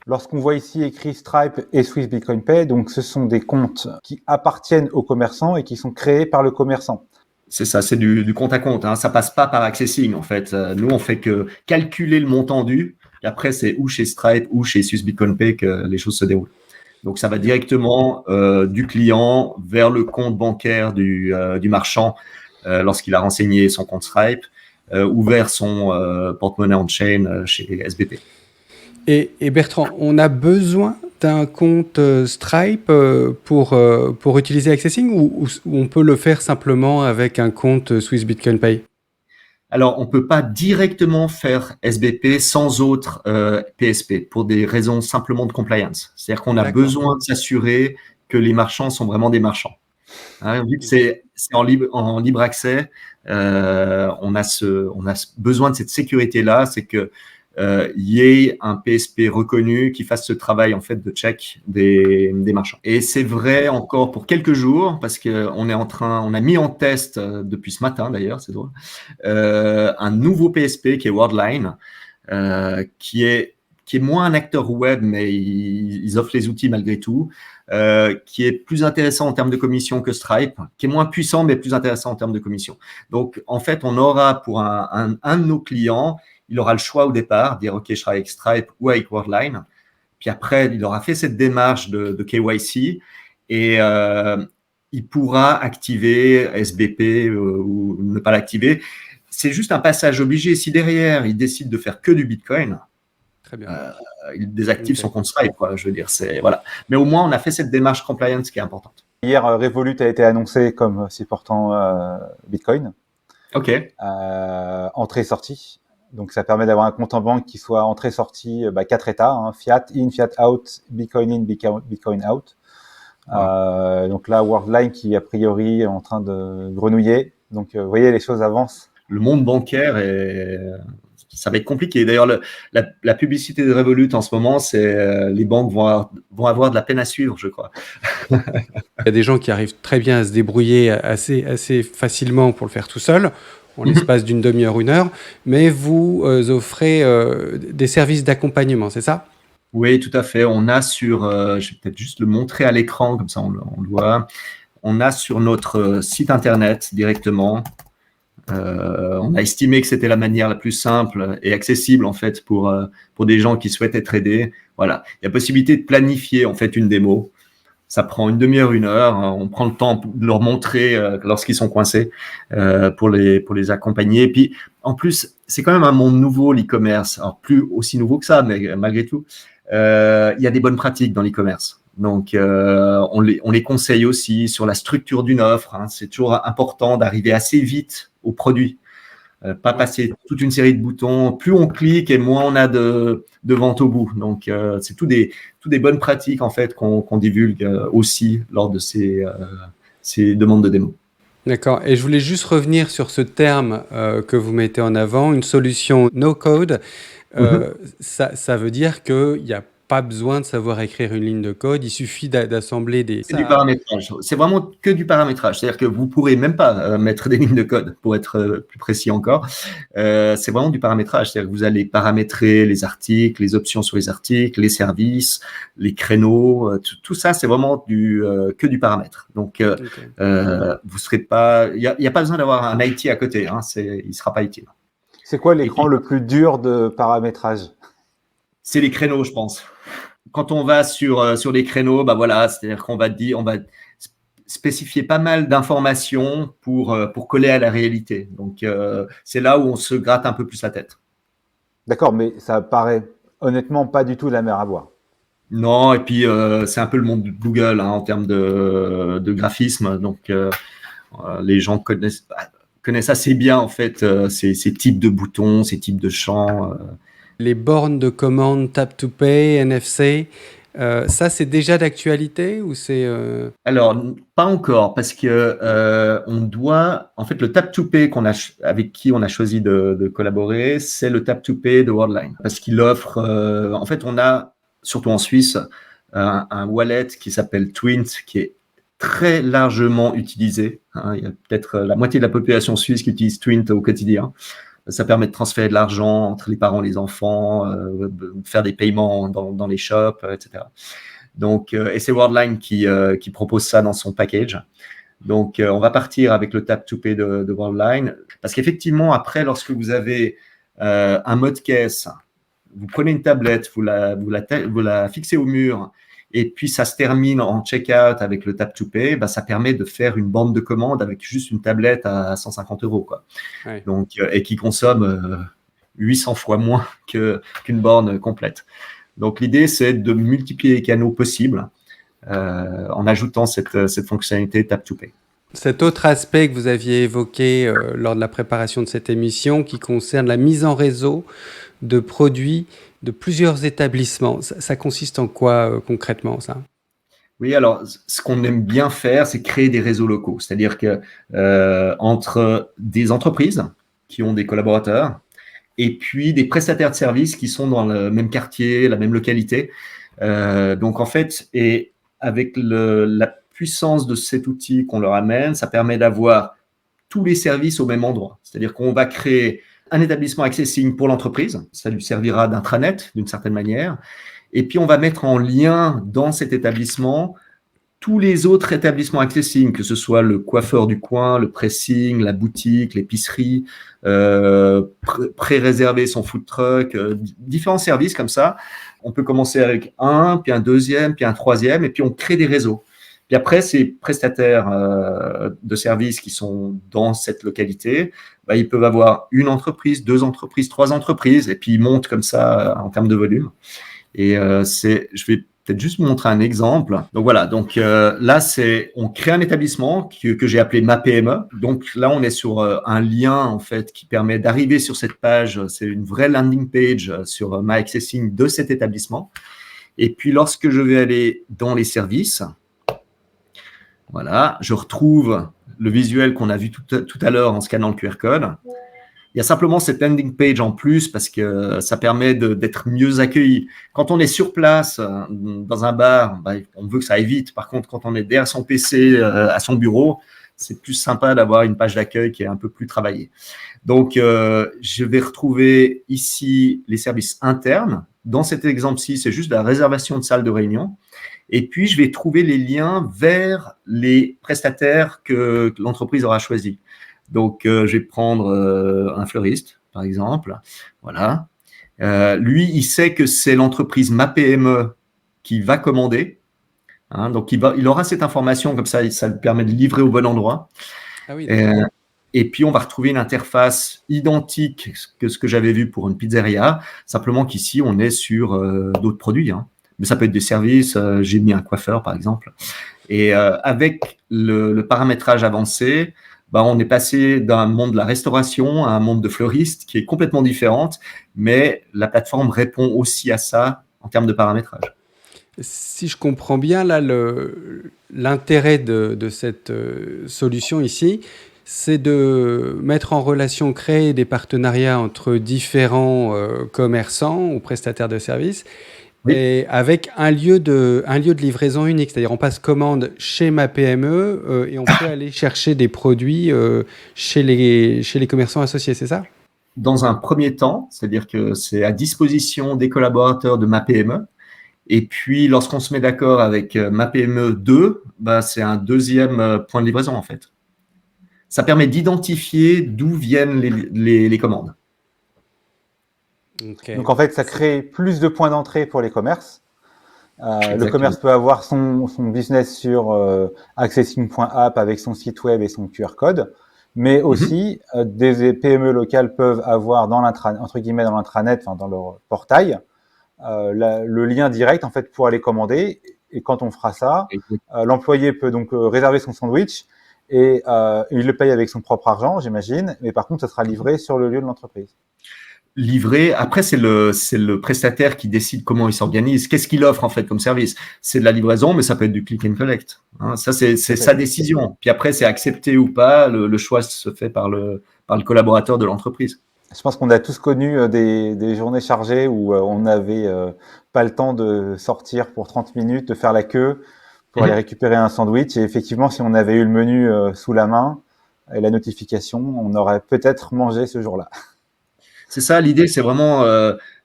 Lorsqu'on voit ici écrit Stripe et Swiss Bitcoin Pay, donc ce sont des comptes qui appartiennent au commerçant et qui sont créés par le commerçant. C'est ça, c'est du compte à compte, hein, ça passe pas par Accessing en fait. Nous, on fait que calculer le montant dû. Et après, c'est ou chez Stripe ou chez Swiss Bitcoin Pay que les choses se déroulent. Donc, ça va directement du client vers le compte bancaire du marchand lorsqu'il a renseigné son compte Stripe ou vers son porte-monnaie on-chain chez SBP. Et Bertrand, on a besoin d'un compte Stripe pour utiliser Accessing ou on peut le faire simplement avec un compte Swiss Bitcoin Pay? Alors, on ne peut pas directement faire SBP sans autre PSP pour des raisons simplement de compliance. C'est-à-dire qu'on a besoin de s'assurer que les marchands sont vraiment des marchands. Hein, vu que c'est en libre accès, on a besoin de cette sécurité-là, c'est que y ait un PSP reconnu qui fasse ce travail en fait de check des marchands. Et c'est vrai encore pour quelques jours parce que on a mis en test depuis ce matin d'ailleurs, c'est drôle, un nouveau PSP qui est Worldline, qui est moins un acteur web, mais ils offrent les outils malgré tout, qui est plus intéressant en termes de commission que Stripe, qui est moins puissant mais plus intéressant en termes de commission. Donc en fait, on aura pour un de nos clients, il aura le choix au départ, dire OK, je travaille avec Stripe ou avec Worldline. Puis après, il aura fait cette démarche de KYC et il pourra activer SBP ou ne pas l'activer. C'est juste un passage obligé. Si derrière, il décide de faire que du Bitcoin, très bien. Il désactive son compte Stripe, quoi, je veux dire. Voilà. Mais au moins, on a fait cette démarche compliance qui est importante. Hier, Revolut a été annoncé comme supportant Bitcoin. OK. Entrée-sortie. Donc, ça permet d'avoir un compte en banque qui soit entrée-sortie, 4 états, hein, fiat in, fiat out, Bitcoin in, Bitcoin out. Wow. Donc là, Worldline qui, a priori, est en train de grenouiller. Donc, vous voyez, les choses avancent. Le monde bancaire, ça va être compliqué. D'ailleurs, la publicité de Revolut en ce moment, c'est les banques vont avoir de la peine à suivre, je crois. Il y a des gens qui arrivent très bien à se débrouiller assez facilement pour le faire tout seul, en l'espace d'une demi-heure, 1 heure, mais vous offrez des services d'accompagnement, c'est ça? Oui, tout à fait. On a sur, je vais peut-être juste le montrer à l'écran, comme ça on le voit. On a sur notre site internet directement, on a estimé que c'était la manière la plus simple et accessible en fait pour des gens qui souhaitent être aidés. Voilà, il y a possibilité de planifier en fait une démo. Ça prend 1 demi-heure, 1 heure. On prend le temps de leur montrer lorsqu'ils sont coincés pour les accompagner. Et puis, en plus, c'est quand même un monde nouveau, l'e-commerce. Alors, plus aussi nouveau que ça, mais malgré tout, il y a des bonnes pratiques dans l'e-commerce. Donc, on les conseille aussi sur la structure d'une offre. Hein. C'est toujours important d'arriver assez vite au produit. Pas passer toute une série de boutons. Plus on clique et moins on a de vente au bout. Donc, c'est tout des bonnes pratiques en fait qu'on divulgue aussi lors de ces demandes de démo. D'accord. Et je voulais juste revenir sur ce terme que vous mettez en avant, une solution no-code. Ça veut dire qu'il n'y a pas besoin de savoir écrire une ligne de code, il suffit d'assembler des... C'est du paramétrage. C'est vraiment que du paramétrage. C'est-à-dire que vous pourrez même pas mettre des lignes de code, pour être plus précis encore. C'est vraiment du paramétrage. C'est-à-dire que vous allez paramétrer les articles, les options sur les articles, les services, les créneaux. Tout ça, c'est vraiment que du paramètre. Donc, vous serez pas... Il n'y a pas besoin d'avoir un IT à côté. Hein. Il ne sera pas utile. C'est quoi l'écran le plus dur de paramétrage? C'est les créneaux, je pense. Quand on va sur les créneaux, bah voilà, c'est-à-dire qu'on va spécifier pas mal d'informations pour coller à la réalité. Donc, c'est là où on se gratte un peu plus la tête. D'accord, mais ça paraît honnêtement pas du tout la mer à boire. Non, et puis c'est un peu le monde de Google hein, en termes de graphisme. Donc, les gens connaissent assez bien en fait ces types de boutons, ces types de champs. Les bornes de commande Tap to Pay, NFC, ça c'est déjà d'actualité ou c'est... Alors, pas encore, parce que on doit, en fait, le Tap to Pay avec qui on a choisi de collaborer, c'est le Tap to Pay de Worldline, parce qu'il offre, en fait, on a, surtout en Suisse, un wallet qui s'appelle Twint, qui est très largement utilisé. Hein. Il y a peut-être la moitié de la population suisse qui utilise Twint au quotidien. Ça permet de transférer de l'argent entre les parents et les enfants, faire des paiements dans les shops, etc. Donc, et c'est Worldline qui propose ça dans son package. Donc, on va partir avec le Tap to Pay de Worldline. Parce qu'effectivement, après, lorsque vous avez un mode caisse, vous prenez une tablette, vous la fixez au mur, et puis ça se termine en checkout avec le Tap to Pay, bah, ça permet de faire une borne de commande avec juste une tablette à 150 €, quoi. Ouais. Donc, et qui consomme 800 fois moins qu'une borne complète. Donc, l'idée, c'est de multiplier les canaux possibles en ajoutant cette fonctionnalité Tap to Pay. Cet autre aspect que vous aviez évoqué lors de la préparation de cette émission qui concerne la mise en réseau de produits de plusieurs établissements, ça consiste en quoi concrètement ça ? Oui, alors ce qu'on aime bien faire, c'est créer des réseaux locaux. C'est-à-dire que entre des entreprises qui ont des collaborateurs et puis des prestataires de services qui sont dans le même quartier, la même localité. Donc en fait, et avec la puissance de cet outil qu'on leur amène, ça permet d'avoir tous les services au même endroit. C'est-à-dire qu'on va créer un établissement accessing pour l'entreprise, ça lui servira d'intranet d'une certaine manière, et puis on va mettre en lien dans cet établissement tous les autres établissements accessing, que ce soit le coiffeur du coin, le pressing, la boutique, l'épicerie, pré-réserver son food truck, différents services comme ça. On peut commencer avec un, puis un deuxième, puis un troisième, et puis on crée des réseaux. Puis après, ces prestataires de services qui sont dans cette localité, bah, ils peuvent avoir une entreprise, deux entreprises, trois entreprises, et puis ils montent comme ça en termes de volume. Et je vais peut-être juste vous montrer un exemple. Donc voilà, donc là, on crée un établissement que j'ai appelé Ma PME. Donc là, on est sur un lien en fait qui permet d'arriver sur cette page. C'est une vraie landing page sur My Accessing de cet établissement. Et puis lorsque je vais aller dans les services, voilà, je retrouve le visuel qu'on a vu tout à l'heure en scannant le QR code. Il y a simplement cette landing page en plus parce que ça permet d'être mieux accueilli. Quand on est sur place dans un bar, bah, on veut que ça aille vite. Par contre, quand on est derrière son PC à son bureau, c'est plus sympa d'avoir une page d'accueil qui est un peu plus travaillée. Donc, je vais retrouver ici les services internes. Dans cet exemple-ci, c'est juste la réservation de salle de réunion. Et puis, je vais trouver les liens vers les prestataires que l'entreprise aura choisis. Donc, je vais prendre un fleuriste, par exemple. Voilà. Lui, il sait que c'est l'entreprise Ma PME qui va commander. Hein, donc, il aura cette information, comme ça lui permet de livrer au bon endroit. Ah oui, et puis, on va retrouver une interface identique que ce que j'avais vu pour une pizzeria, simplement qu'ici, on est sur d'autres produits. Hein. mais ça peut être des services. J'ai mis un coiffeur, par exemple. Et avec le paramétrage avancé, on est passé d'un monde de la restauration à un monde de fleuristes qui est complètement différente, mais la plateforme répond aussi à ça en termes de paramétrage. Si je comprends bien, là, l'intérêt de cette solution ici, c'est de mettre en relation, créer des partenariats entre différents commerçants ou prestataires de services, Oui. et avec un lieu de livraison unique. C'est-à-dire, on passe commande chez ma PME et on peut aller chercher des produits chez les commerçants associés, c'est ça? Dans un premier temps, c'est-à-dire que c'est à disposition des collaborateurs de ma PME. Et puis, lorsqu'on se met d'accord avec ma PME 2, c'est un deuxième point de livraison, en fait. Ça permet d'identifier d'où viennent les commandes. Okay. Donc en fait, ça crée plus de points d'entrée pour les commerces. Le commerce peut avoir son business sur accessing.app avec son site web et son QR code, mais aussi des PME locales peuvent avoir dans entre guillemets dans l'intranet, enfin dans leur portail, le lien direct en fait pour aller commander. Et quand on fera ça, l'employé peut donc réserver son sandwich et il le paye avec son propre argent, j'imagine, mais par contre, ça sera livré sur le lieu de l'entreprise. Livré. Après, c'est le prestataire qui décide comment il s'organise. Qu'est-ce qu'il offre en fait comme service? C'est de la livraison, mais ça peut être du click and collect. Hein, ça, c'est sa décision. Puis après, c'est accepté ou pas. Le choix se fait par le collaborateur de l'entreprise. Je pense qu'on a tous connu des journées chargées où on n'avait pas le temps de sortir pour 30 minutes, de faire la queue pour aller récupérer un sandwich. Et effectivement, si on avait eu le menu sous la main et la notification, on aurait peut-être mangé ce jour-là. C'est ça, l'idée, c'est vraiment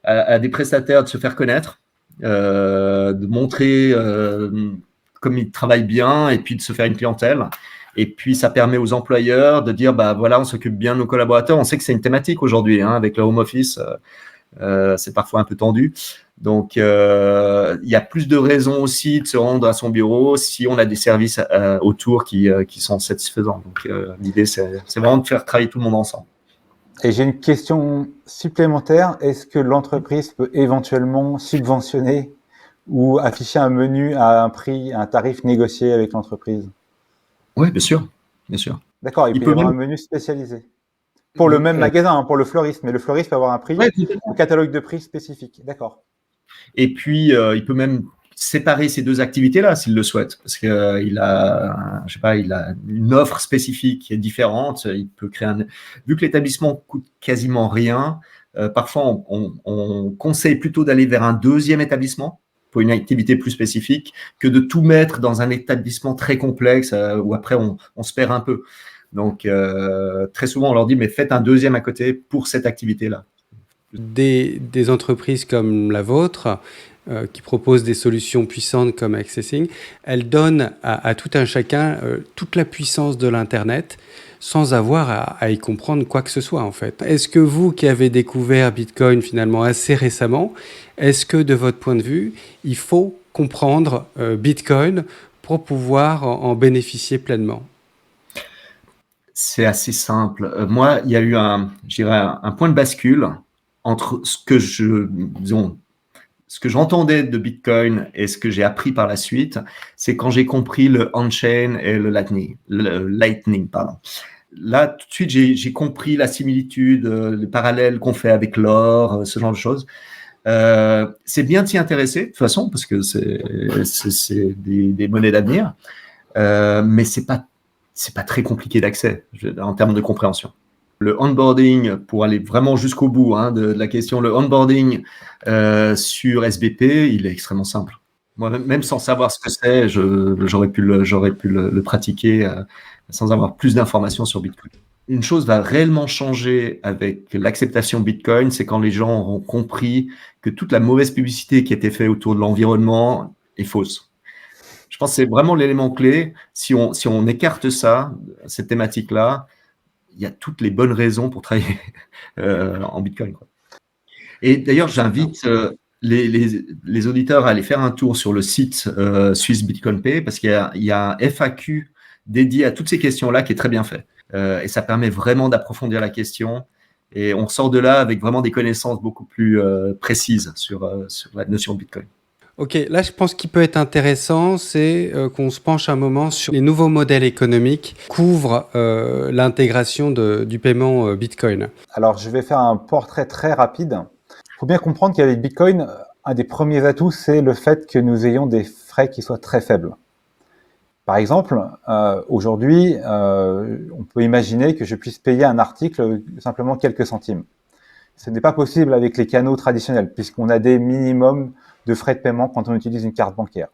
à des prestataires de se faire connaître, de montrer comme ils travaillent bien et puis de se faire une clientèle. Et puis, ça permet aux employeurs de dire, voilà, on s'occupe bien de nos collaborateurs. On sait que c'est une thématique aujourd'hui, avec le home office, c'est parfois un peu tendu. Donc, il y a plus de raisons aussi de se rendre à son bureau si on a des services autour qui sont satisfaisants. Donc, l'idée, c'est vraiment de faire travailler tout le monde ensemble. Et j'ai une question supplémentaire. Est-ce que l'entreprise peut éventuellement subventionner ou afficher un menu à un prix, un tarif négocié avec l'entreprise? Oui, bien sûr, bien sûr. D'accord, il peut y avoir un menu spécialisé. Pour le même magasin, pour le fleuriste, mais le fleuriste peut avoir un prix, un catalogue de prix spécifique. D'accord. Et puis, il peut même séparer ces deux activités-là s'il le souhaite, parce qu'il a, il a une offre spécifique qui est différente. Il peut créer vu que l'établissement coûte quasiment rien, parfois on conseille plutôt d'aller vers un deuxième établissement pour une activité plus spécifique que de tout mettre dans un établissement très complexe où après on se perd un peu. Donc, très souvent, on leur dit, mais faites un deuxième à côté pour cette activité-là. Des entreprises comme la vôtre, qui proposent des solutions puissantes comme Accessing, elles donnent à tout un chacun toute la puissance de l'Internet sans avoir à y comprendre quoi que ce soit, en fait. Est-ce que vous, qui avez découvert Bitcoin finalement assez récemment, est-ce que, de votre point de vue, il faut comprendre Bitcoin pour pouvoir en bénéficier pleinement? C'est assez simple. Moi, il y a eu un point de bascule entre ce que j'entendais de Bitcoin et ce que j'ai appris par la suite, c'est quand j'ai compris le on-chain et le Lightning, pardon. Là, tout de suite, j'ai compris la similitude, les parallèles qu'on fait avec l'or, ce genre de choses. C'est bien de s'y intéresser, de toute façon, parce que c'est des monnaies d'avenir, mais c'est pas très compliqué d'accès en termes de compréhension. Le onboarding, pour aller vraiment jusqu'au bout de la question, le onboarding sur SBP, il est extrêmement simple. Moi, même sans savoir ce que c'est, j'aurais pu le pratiquer sans avoir plus d'informations sur Bitcoin. Une chose va réellement changer avec l'acceptation Bitcoin, c'est quand les gens auront compris que toute la mauvaise publicité qui a été faite autour de l'environnement est fausse. Je pense que c'est vraiment l'élément clé. Si on écarte ça, cette thématique-là, il y a toutes les bonnes raisons pour travailler en Bitcoin, quoi. Et d'ailleurs, j'invite les auditeurs à aller faire un tour sur le site Swiss Bitcoin Pay parce qu'il y a un FAQ dédié à toutes ces questions-là qui est très bien fait. Et ça permet vraiment d'approfondir la question. Et on sort de là avec vraiment des connaissances beaucoup plus précises sur la notion de Bitcoin. Ok, là je pense qu'il peut être intéressant, c'est qu'on se penche un moment sur les nouveaux modèles économiques qui couvrent l'intégration du paiement Bitcoin. Alors, je vais faire un portrait très rapide. Il faut bien comprendre qu'avec Bitcoin, un des premiers atouts, c'est le fait que nous ayons des frais qui soient très faibles. Par exemple, aujourd'hui, on peut imaginer que je puisse payer un article simplement quelques centimes. Ce n'est pas possible avec les canaux traditionnels, puisqu'on a des minimums de frais de paiement quand on utilise une carte bancaire.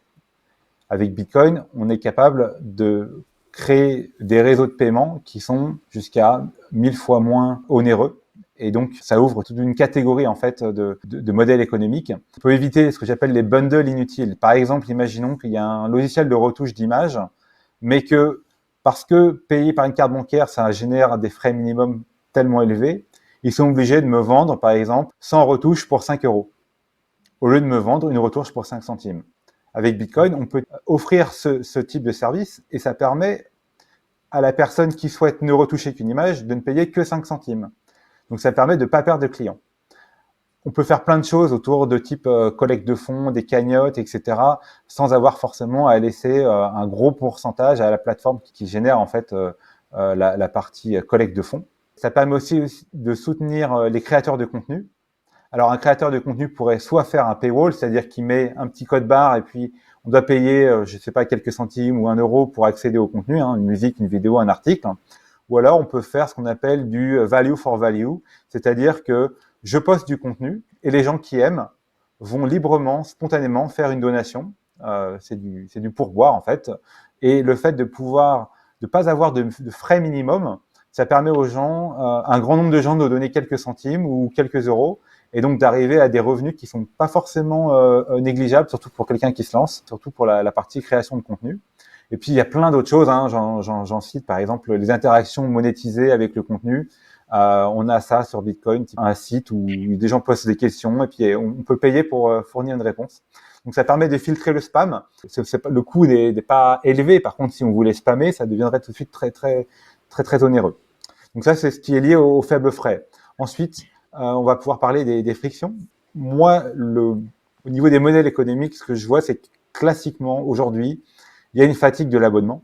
Avec Bitcoin, on est capable de créer des réseaux de paiement qui sont jusqu'à 1000 fois moins onéreux. Et donc, ça ouvre toute une catégorie en fait de modèles économiques. On peut éviter ce que j'appelle les bundles inutiles. Par exemple, imaginons qu'il y a un logiciel de retouche d'image, mais que parce que payer par une carte bancaire, ça génère des frais minimums tellement élevés, ils sont obligés de me vendre, par exemple, 100 retouches pour 5 euros, au lieu de me vendre une retouche pour 5 centimes. Avec Bitcoin, on peut offrir ce type de service et ça permet à la personne qui souhaite ne retoucher qu'une image de ne payer que 5 centimes. Donc ça permet de ne pas perdre de clients. On peut faire plein de choses autour de type collecte de fonds, des cagnottes, etc., sans avoir forcément à laisser un gros pourcentage à la plateforme qui génère en fait la partie collecte de fonds. Ça permet aussi de soutenir les créateurs de contenu. Alors, un créateur de contenu pourrait soit faire un paywall, c'est-à-dire qu'il met un petit code barre et puis on doit payer, je ne sais pas, quelques centimes ou 1 euro pour accéder au contenu, hein, une musique, une vidéo, un article. Ou alors, on peut faire ce qu'on appelle du value for value, c'est-à-dire que je poste du contenu et les gens qui aiment vont librement, spontanément faire une donation. C'est du pourboire, en fait. Et le fait de pouvoir, de pas avoir de frais minimum, ça permet aux gens, un grand nombre de gens de donner quelques centimes ou quelques euros et donc d'arriver à des revenus qui sont pas forcément négligeables, surtout pour quelqu'un qui se lance, surtout pour la partie création de contenu. Et puis il y a plein d'autres choses, hein. J'en cite par exemple les interactions monétisées avec le contenu. On a ça sur Bitcoin, un site où des gens posent des questions et puis on peut payer pour fournir une réponse. Donc ça permet de filtrer le spam. Le coût n'est pas élevé. Par contre, si on voulait spammer, ça deviendrait tout de suite très onéreux. Donc ça, c'est ce qui est lié aux faibles frais. Ensuite, on va pouvoir parler des frictions. Moi, au niveau des modèles économiques, ce que je vois, c'est que classiquement, aujourd'hui, il y a une fatigue de l'abonnement.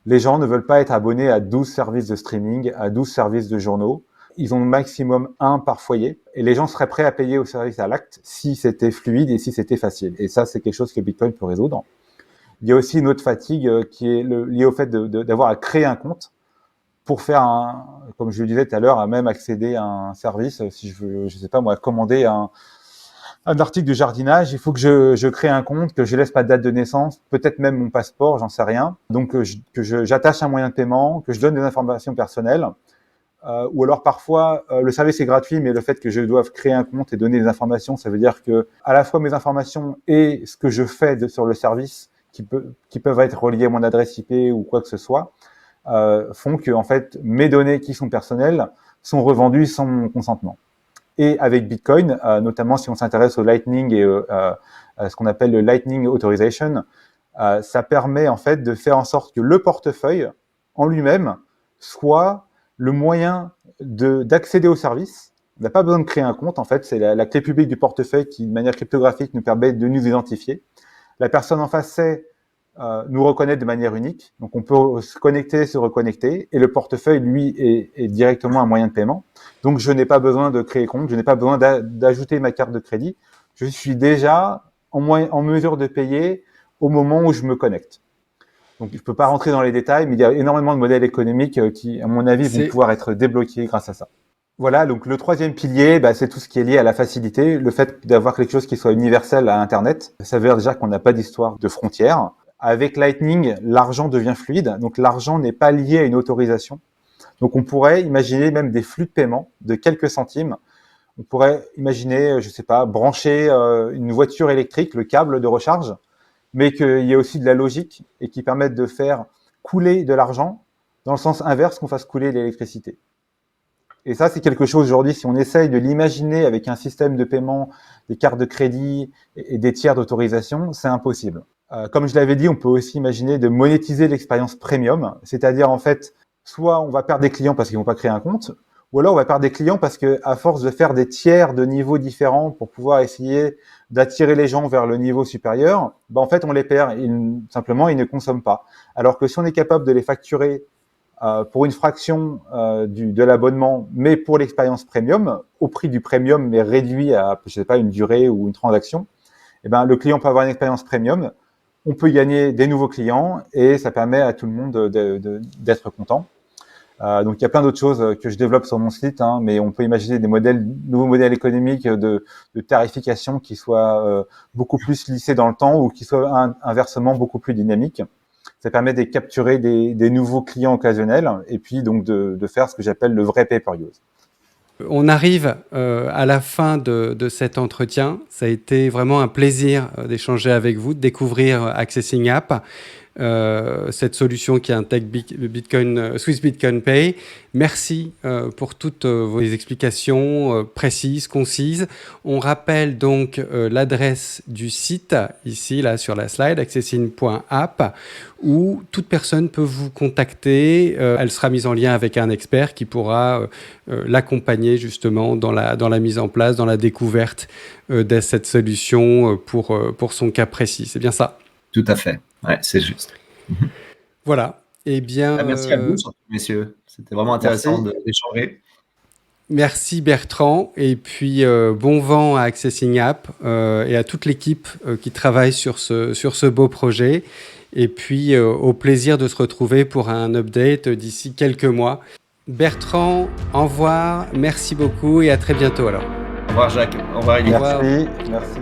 Les gens ne veulent pas être abonnés à 12 services de streaming, à 12 services de journaux. Ils ont au maximum un par foyer. Et les gens seraient prêts à payer au service à l'acte si c'était fluide et si c'était facile. Et ça, c'est quelque chose que Bitcoin peut résoudre. Il y a aussi une autre fatigue qui est liée au fait d'avoir à créer un compte pour faire comme je le disais tout à l'heure, à même accéder à un service. Si je veux, je sais pas moi, commander un article de jardinage, il faut que je crée un compte, que je laisse ma date de naissance, peut-être même mon passeport, j'en sais rien. Donc j'attache un moyen de paiement, que je donne des informations personnelles. Ou alors parfois le service est gratuit, mais le fait que je doive créer un compte et donner des informations, ça veut dire que à la fois mes informations et ce que je fais sur le service, qui peuvent être reliés à mon adresse IP ou quoi que ce soit, font que en fait mes données qui sont personnelles sont revendues sans mon consentement. Et avec Bitcoin, notamment si on s'intéresse au Lightning et à ce qu'on appelle le Lightning Authorization, ça permet en fait de faire en sorte que le portefeuille en lui-même soit le moyen d'accéder au service. On n'a pas besoin de créer un compte, en fait, c'est la clé publique du portefeuille qui, de manière cryptographique, nous permet de nous identifier. La personne en face sait nous reconnaître de manière unique, donc on peut se connecter, se reconnecter, et le portefeuille, lui, est directement un moyen de paiement. Donc je n'ai pas besoin de créer compte, je n'ai pas besoin d'ajouter ma carte de crédit, je suis déjà en mesure de payer au moment où je me connecte. Donc, je ne peux pas rentrer dans les détails, mais il y a énormément de modèles économiques qui, à mon avis, vont pouvoir être débloqués grâce à ça. Voilà, donc le troisième pilier, c'est tout ce qui est lié à la facilité, le fait d'avoir quelque chose qui soit universel à Internet. Ça veut dire déjà qu'on n'a pas d'histoire de frontières. Avec Lightning, l'argent devient fluide, donc l'argent n'est pas lié à une autorisation. Donc, on pourrait imaginer même des flux de paiement de quelques centimes. On pourrait imaginer, je sais pas, brancher une voiture électrique, le câble de recharge, mais qu'il y ait aussi de la logique et qui permette de faire couler de l'argent dans le sens inverse qu'on fasse couler l'électricité. Et ça, c'est quelque chose aujourd'hui, si on essaye de l'imaginer avec un système de paiement, des cartes de crédit et des tiers d'autorisation, c'est impossible. Comme je l'avais dit, on peut aussi imaginer de monétiser l'expérience premium, c'est-à-dire en fait, soit on va perdre des clients parce qu'ils vont pas créer un compte, ou alors on va perdre des clients parce que à force de faire des tiers de niveaux différents pour pouvoir essayer d'attirer les gens vers le niveau supérieur, en fait on les perd. Simplement ils ne consomment pas. Alors que si on est capable de les facturer pour une fraction de l'abonnement, mais pour l'expérience premium, au prix du premium, mais réduit à, je sais pas, une durée ou une transaction, le client peut avoir une expérience premium, on peut gagner des nouveaux clients et ça permet à tout le monde d'être content. Donc il y a plein d'autres choses que je développe sur mon site, mais on peut imaginer des nouveaux modèles économiques de tarification qui soient beaucoup plus lissés dans le temps ou qui soient inversement beaucoup plus dynamiques. Ça permet de capturer des nouveaux clients occasionnels et puis donc de faire ce que j'appelle le vrai pay-per-use. On arrive à la fin de cet entretien. Ça a été vraiment un plaisir d'échanger avec vous, de découvrir Accessing App, cette solution qui intègre Bitcoin, Swiss Bitcoin Pay. Merci pour toutes vos explications précises, concises. On rappelle donc l'adresse du site, ici, là, sur la slide, accessing.app, où toute personne peut vous contacter. Elle sera mise en lien avec un expert qui pourra l'accompagner justement dans la mise en place, dans la découverte de cette solution pour son cas précis. C'est bien ça? Tout à fait. Ouais, c'est juste. Voilà. Eh bien, merci à vous, surtout, messieurs. C'était vraiment intéressant d'échanger. Merci Bertrand. Et puis, bon vent à Accessing App et à toute l'équipe qui travaille sur ce beau projet. Et puis, au plaisir de se retrouver pour un update d'ici quelques mois. Bertrand, au revoir. Merci beaucoup et à très bientôt alors. Au revoir Jacques. Au revoir Elie. Merci.